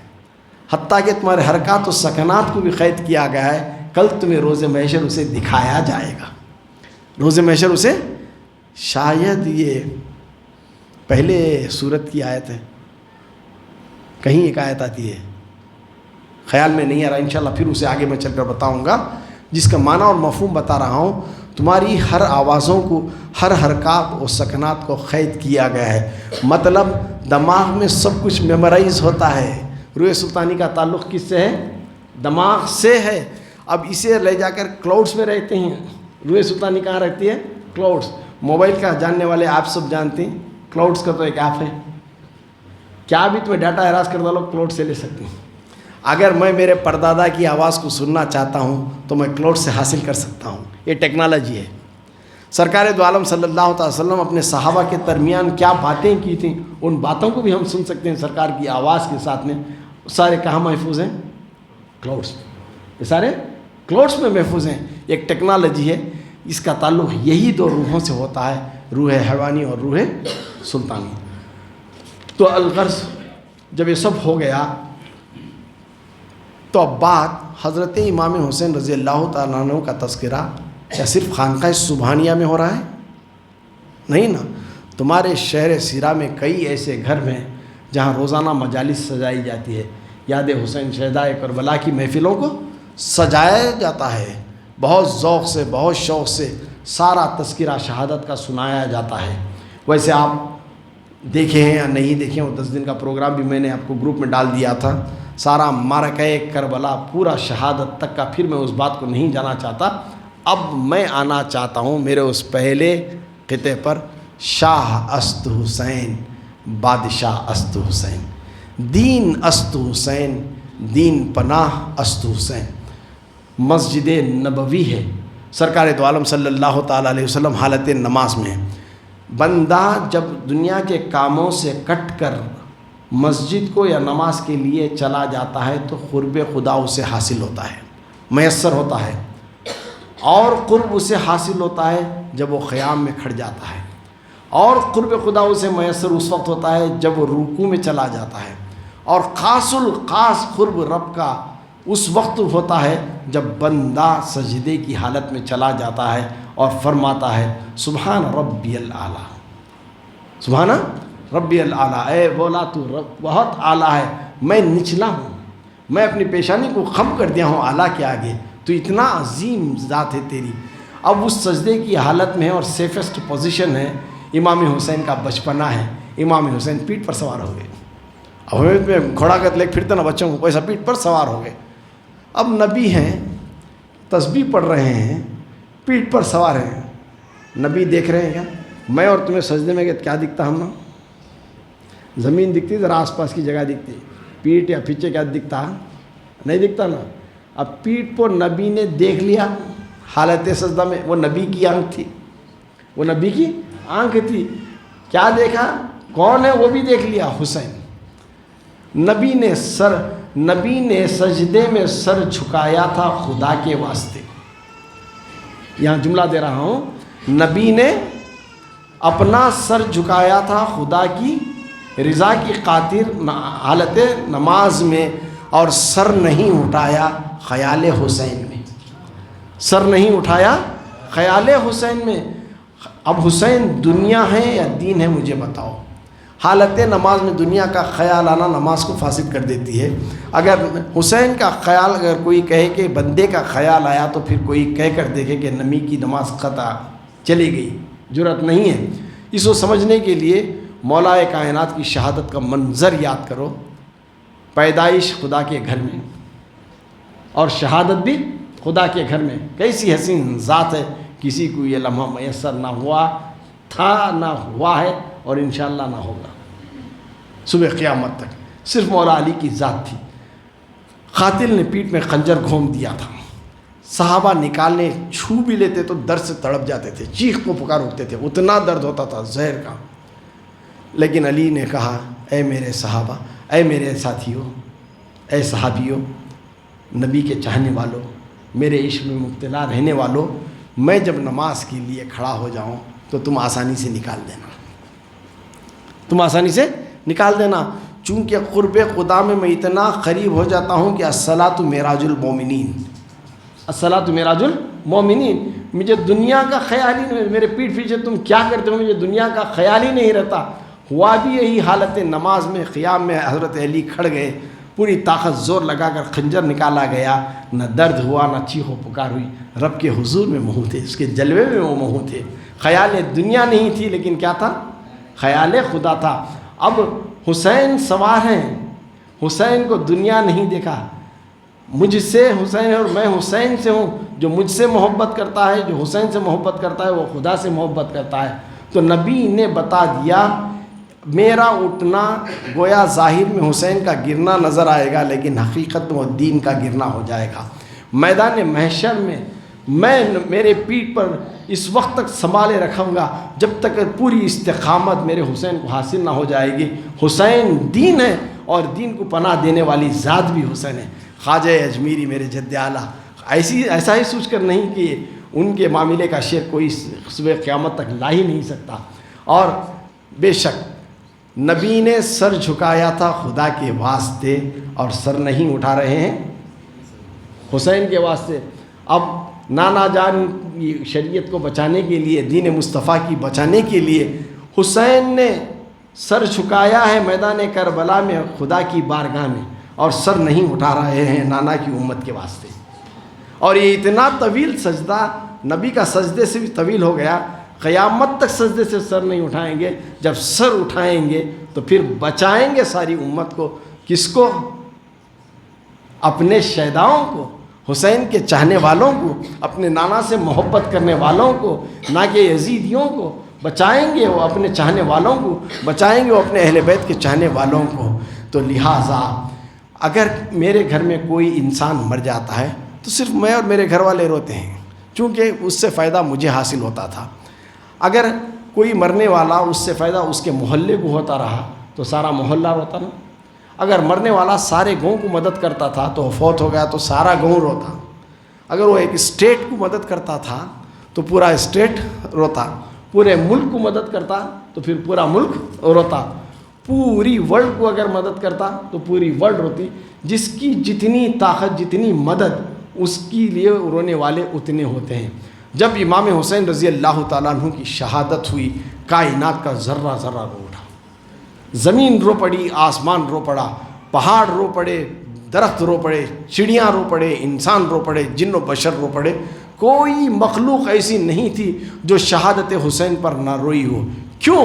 حتیٰ کہ تمہارے حرکات و سکنات کو بھی قید کیا گیا ہے. کل تمہیں روز محشر اسے دکھایا جائے گا. روز محشر اسے، شاید یہ پہلے سورت کی آیت ہے، کہیں ایک آیت آتی ہے خیال میں نہیں آ رہا، انشاءاللہ پھر اسے آگے میں چل کر بتاؤں گا، جس کا معنی اور مفہوم بتا رہا ہوں. تمہاری ہر آوازوں کو، ہر حرکات و سکنات کو قید کیا گیا ہے. مطلب دماغ میں سب کچھ میمورائز ہوتا ہے. روح سلطانی کا تعلق کس سے ہے؟ دماغ سے ہے. اب اسے لے جا کر کلاؤڈس میں رہتے ہیں. روح سلطانی کہاں رہتی ہے؟ کلاؤڈس. موبائل کا جاننے والے آپ سب جانتے ہیں، کلاؤڈس کا تو ایک ایپ ہے، کیا بھی تمہیں ڈاٹا ہراس کر ڈالو کلاؤڈ سے لے سکتے ہیں. اگر میں میرے پردادا کی آواز کو سننا چاہتا ہوں تو میں کلاؤڈ سے حاصل کر سکتا ہوں. یہ ٹیکنالوجی ہے. سرکار دو عالم صلی اللہ تعالی وسلم اپنے صحابہ کے درمیان کیا باتیں کی تھیں، ان باتوں کو بھی ہم سن سکتے ہیں سرکار کی آواز کے ساتھ میں. سارے کہاں محفوظ ہیں؟ کلاؤڈس میں. یہ سارے کلاؤڈس میں محفوظ ہیں. ایک ٹیکنالوجی ہے، اس کا تعلق یہی دو روحوں سے ہوتا ہے، روح حیوانی اور روح سلطانی. تو الغرض جب یہ سب ہو گیا تو اب بات حضرت امام حسین رضی اللہ تعالیٰ عنہ کا تذکرہ کیا صرف خانقاہ سبحانیہ میں ہو رہا ہے؟ نہیں نا. تمہارے شہر سیرا میں کئی ایسے گھر میں جہاں روزانہ مجالس سجائی جاتی ہے. یاد حسین شہدائے کربلا کی محفلوں کو سجایا جاتا ہے، بہت ذوق سے، بہت شوق سے سارا تذکرہ شہادت کا سنایا جاتا ہے. ویسے آپ دیکھے ہیں یا نہیں دیکھے، وہ 10 دن کا پروگرام بھی میں نے آپ کو گروپ میں ڈال دیا تھا. سارا معرکہ کربلا پورا شہادت تک کا. پھر میں اس بات کو نہیں جانا چاہتا. اب میں آنا چاہتا ہوں میرے اس پہلے خطے پر، شاہ است حسین بادشاہ است حسین، دین است حسین دین پناہ است حسین. مسجد نبوی ہے، سرکار دو عالم صلی اللہ تعالیٰ علیہ وسلم حالت نماز میں ہے. بندہ جب دنیا کے کاموں سے کٹ کر مسجد کو یا نماز کے لیے چلا جاتا ہے تو قرب خدا اسے حاصل ہوتا ہے، میسر ہوتا ہے. اور قرب اسے حاصل ہوتا ہے جب وہ قیام میں کھڑ جاتا ہے. اور قرب خدا اسے میسر اس وقت ہوتا ہے جب وہ رکوع میں چلا جاتا ہے. اور خاص الخاص قرب رب کا اس وقت ہوتا ہے جب بندہ سجدے کی حالت میں چلا جاتا ہے اور فرماتا ہے سبحان ربی الاعلیٰ، سبحان ربی الاعلیٰ، اے بولا تو رب بہت اعلیٰ ہے، میں نچلا ہوں، میں اپنی پیشانی کو خم کر دیا ہوں اعلیٰ کے آگے، تو اتنا عظیم ذات ہے تیری. اب اس سجدے کی حالت میں ہے اور سیفسٹ پوزیشن ہے. امام حسین کا بچپنا ہے. امام حسین پیٹھ پر سوار ہو گئے. اب ہمیں میں گھوڑا کر لے پھرتا نا بچوں کو، ویسا پیٹھ پر سوار ہو گئے. اب نبی ہیں، تسبیح پڑھ رہے ہیں، پیٹھ پر سوار ہیں. نبی دیکھ رہے ہیں کیا؟ میں اور تمہیں سجدے میں کیا دکھتا ہم نا؟ زمین دکھتی، ذرا آس پاس کی جگہ دکھتی. پیٹھ یا پیچھے کیا دکھتا؟ نہیں دکھتا نا. اب پیٹھ پر نبی نے دیکھ لیا حالت سجدہ میں. وہ نبی کی آنکھ تھی، وہ نبی کی آنکھ تھی. کیا دیکھا؟ کون ہے وہ بھی دیکھ لیا، حسین. نبی نے سجدے میں سر جھکایا تھا خدا کے واسطے. یہاں جملہ دے رہا ہوں، نبی نے اپنا سر جھکایا تھا خدا کی رضا کی خاطر حالت نماز میں، اور سر نہیں اٹھایا خیال حسین میں. سر نہیں اٹھایا خیال حسین میں. اب حسین دنیا ہے یا دین ہے مجھے بتاؤ. حالت نماز میں دنیا کا خیال آنا نماز کو فاسد کر دیتی ہے. اگر حسین کا خیال، اگر کوئی کہے کہ بندے کا خیال آیا تو پھر کوئی کہہ کر دیکھے کہ نبی کی نماز قطع چلی گئی. جرأت نہیں ہے. اس کو سمجھنے کے لیے مولا کائنات کی شہادت کا منظر یاد کرو. پیدائش خدا کے گھر میں اور شہادت بھی خدا کے گھر میں. کیسی حسین ذات ہے. کسی کو یہ لمحہ میسر نہ ہوا تھا، نہ ہوا ہے، اور انشاءاللہ نہ ہوگا صبح قیامت تک. صرف مولا علی کی ذات تھی. قاتل نے پیٹھ میں خنجر گھوم دیا تھا. صحابہ نکالنے چھو بھی لیتے تو درد سے تڑپ جاتے تھے، چیخ کو پکار اٹھتے تھے، اتنا درد ہوتا تھا زہر کا. لیکن علی نے کہا اے میرے صحابہ، اے میرے ساتھیوں، اے صحابیوں، نبی کے چاہنے والوں، میرے عشق میں مبتلا رہنے والوں، میں جب نماز کے لیے کھڑا ہو جاؤں تو تم آسانی سے نکال دینا، تم آسانی سے نکال دینا. چونکہ قرب خدا میں اتنا قریب ہو جاتا ہوں کہ الصلاۃ معراج المومنین، الصلاۃ معراج المومنین. مجھے دنیا کا خیال ہی نہیں، میرے پیٹھ پیچھے تم کیا کرتے ہو مجھے دنیا کا خیال ہی نہیں رہتا. ہوا بھی یہی حالت نماز میں. قیام میں حضرت علی کھڑ گئے، پوری طاقت زور لگا کر خنجر نکالا گیا. نہ درد ہوا، نہ چیخ و پکار ہوئی. رب کے حضور میں مہو تھے، اس کے جلوے میں وہ مہو تھے. خیال دنیا نہیں تھی، لیکن کیا تھا؟ خیال خدا تھا. اب حسین سوار ہیں. حسین کو دنیا نہیں دیکھا. مجھ سے حسین ہے اور میں حسین سے ہوں. جو مجھ سے محبت کرتا ہے، جو حسین سے محبت کرتا ہے، وہ خدا سے محبت کرتا ہے. تو نبی نے بتا دیا میرا اٹھنا گویا ظاہر میں حسین کا گرنا نظر آئے گا، لیکن حقیقت میں وہ دین کا گرنا ہو جائے گا۔ میدان محشر میں میں میرے پیٹھ پر اس وقت تک سنبھالے رکھوں گا جب تک پوری استقامت میرے حسین کو حاصل نہ ہو جائے گی۔ حسین دین ہے اور دین کو پناہ دینے والی ذات بھی حسین ہے۔ خواجہ اجمیری میرے جد اعلیٰ ایسا ہی سوچ کر نہیں کہ ان کے معاملے کا شعر کوئی صبح قیامت تک لا ہی نہیں سکتا۔ اور بے شک نبی نے سر جھکایا تھا خدا کے واسطے اور سر نہیں اٹھا رہے ہیں حسین کے واسطے۔ اب نانا جان شریعت کو بچانے کے لیے، دین مصطفیٰ کی بچانے کے لیے حسین نے سر جھکایا ہے میدان کربلا میں خدا کی بارگاہ میں، اور سر نہیں اٹھا رہے ہیں نانا کی امت کے واسطے۔ اور یہ اتنا طویل سجدہ نبی کا سجدے سے بھی طویل ہو گیا، قیامت تک سجدے سے سر نہیں اٹھائیں گے۔ جب سر اٹھائیں گے تو پھر بچائیں گے ساری امت کو۔ کس کو؟ اپنے شہداؤں کو، حسین کے چاہنے والوں کو، اپنے نانا سے محبت کرنے والوں کو، نہ کہ یزیدیوں کو بچائیں گے۔ وہ اپنے چاہنے والوں کو بچائیں گے، وہ اپنے اہل بیت کے چاہنے والوں کو۔ تو لہٰذا اگر میرے گھر میں کوئی انسان مر جاتا ہے تو صرف میں اور میرے گھر والے روتے ہیں، چونکہ اس سے فائدہ مجھے حاصل ہوتا تھا۔ اگر کوئی مرنے والا اس سے فائدہ اس کے محلے کو ہوتا رہا تو سارا محلہ روتا نا۔ اگر مرنے والا سارے گاؤں کو مدد کرتا تھا تو فوت ہو گیا تو سارا گاؤں روتا۔ اگر وہ ایک اسٹیٹ کو مدد کرتا تھا تو پورا اسٹیٹ روتا۔ پورے ملک کو مدد کرتا تو پھر پورا ملک روتا۔ پوری ورلڈ کو اگر مدد کرتا تو پوری ورلڈ روتی۔ جس کی جتنی طاقت، جتنی مدد، اس کے لیے رونے والے اتنے ہوتے ہیں۔ جب امام حسین رضی اللہ تعالیٰ عنہ کی شہادت ہوئی، کائنات کا ذرہ ذرہ رو اٹھا۔ زمین رو پڑی، آسمان رو پڑا، پہاڑ رو پڑے، درخت رو پڑے، چڑیاں رو پڑے، انسان رو پڑے، جن و بشر رو پڑے۔ کوئی مخلوق ایسی نہیں تھی جو شہادت حسین پر نہ روئی ہو۔ کیوں؟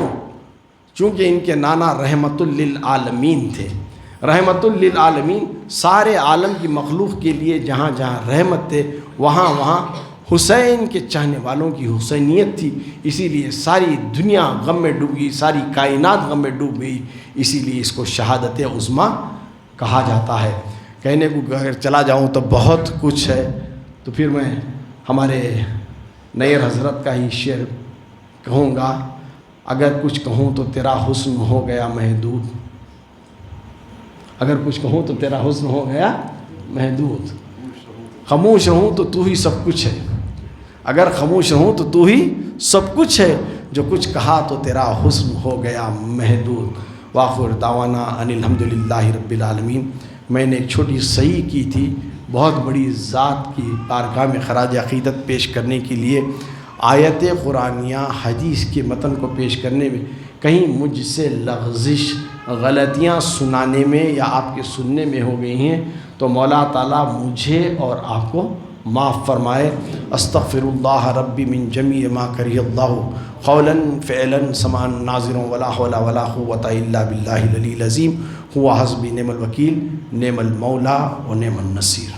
چونکہ ان کے نانا رحمت للعالمین تھے۔ رحمت للعالمین سارے عالم کی مخلوق کے لیے جہاں جہاں رحمت تھے وہاں وہاں حسین کے چاہنے والوں کی حسینیت تھی۔ اسی لیے ساری دنیا غم میں ڈوب گئی، ساری کائنات غم میں ڈوب گئی۔ اسی لیے اس کو شہادت عظمیٰ کہا جاتا ہے۔ کہنے کو اگر چلا جاؤں تو بہت کچھ ہے، تو پھر میں ہمارے نیر حضرت کا ہی شعر کہوں گا۔ اگر کچھ کہوں تو تیرا حسن ہو گیا محدود، اگر کچھ کہوں تو تیرا حسن ہو گیا محدود، خاموش رہوں تو تو ہی سب کچھ ہے، اگر خاموش رہوں تو تو ہی سب کچھ ہے، جو کچھ کہا تو تیرا حسن ہو گیا محدود۔ وآخر دعوانا ان الحمدللہ رب العالمین۔ میں نے ایک چھوٹی صحیح کی تھی، بہت بڑی ذات کی بارگاہ میں خراج عقیدت پیش کرنے کے لیے آیت قرآنیہ حدیث کے متن کو پیش کرنے میں کہیں مجھ سے لغزش، غلطیاں سنانے میں یا آپ کے سننے میں ہو گئی ہیں تو مولا تعالیٰ مجھے اور آپ کو معاف فرمائے۔ استغفر اللہ ربی من جمیع ما کرہ اللہ قولا فعلا سمعا ناظرا ولا حول ولا قوۃ الا باللہ العلی العظیم۔ ہوا حسبی نعم الوکیل نعم المولا و نعم النصیر۔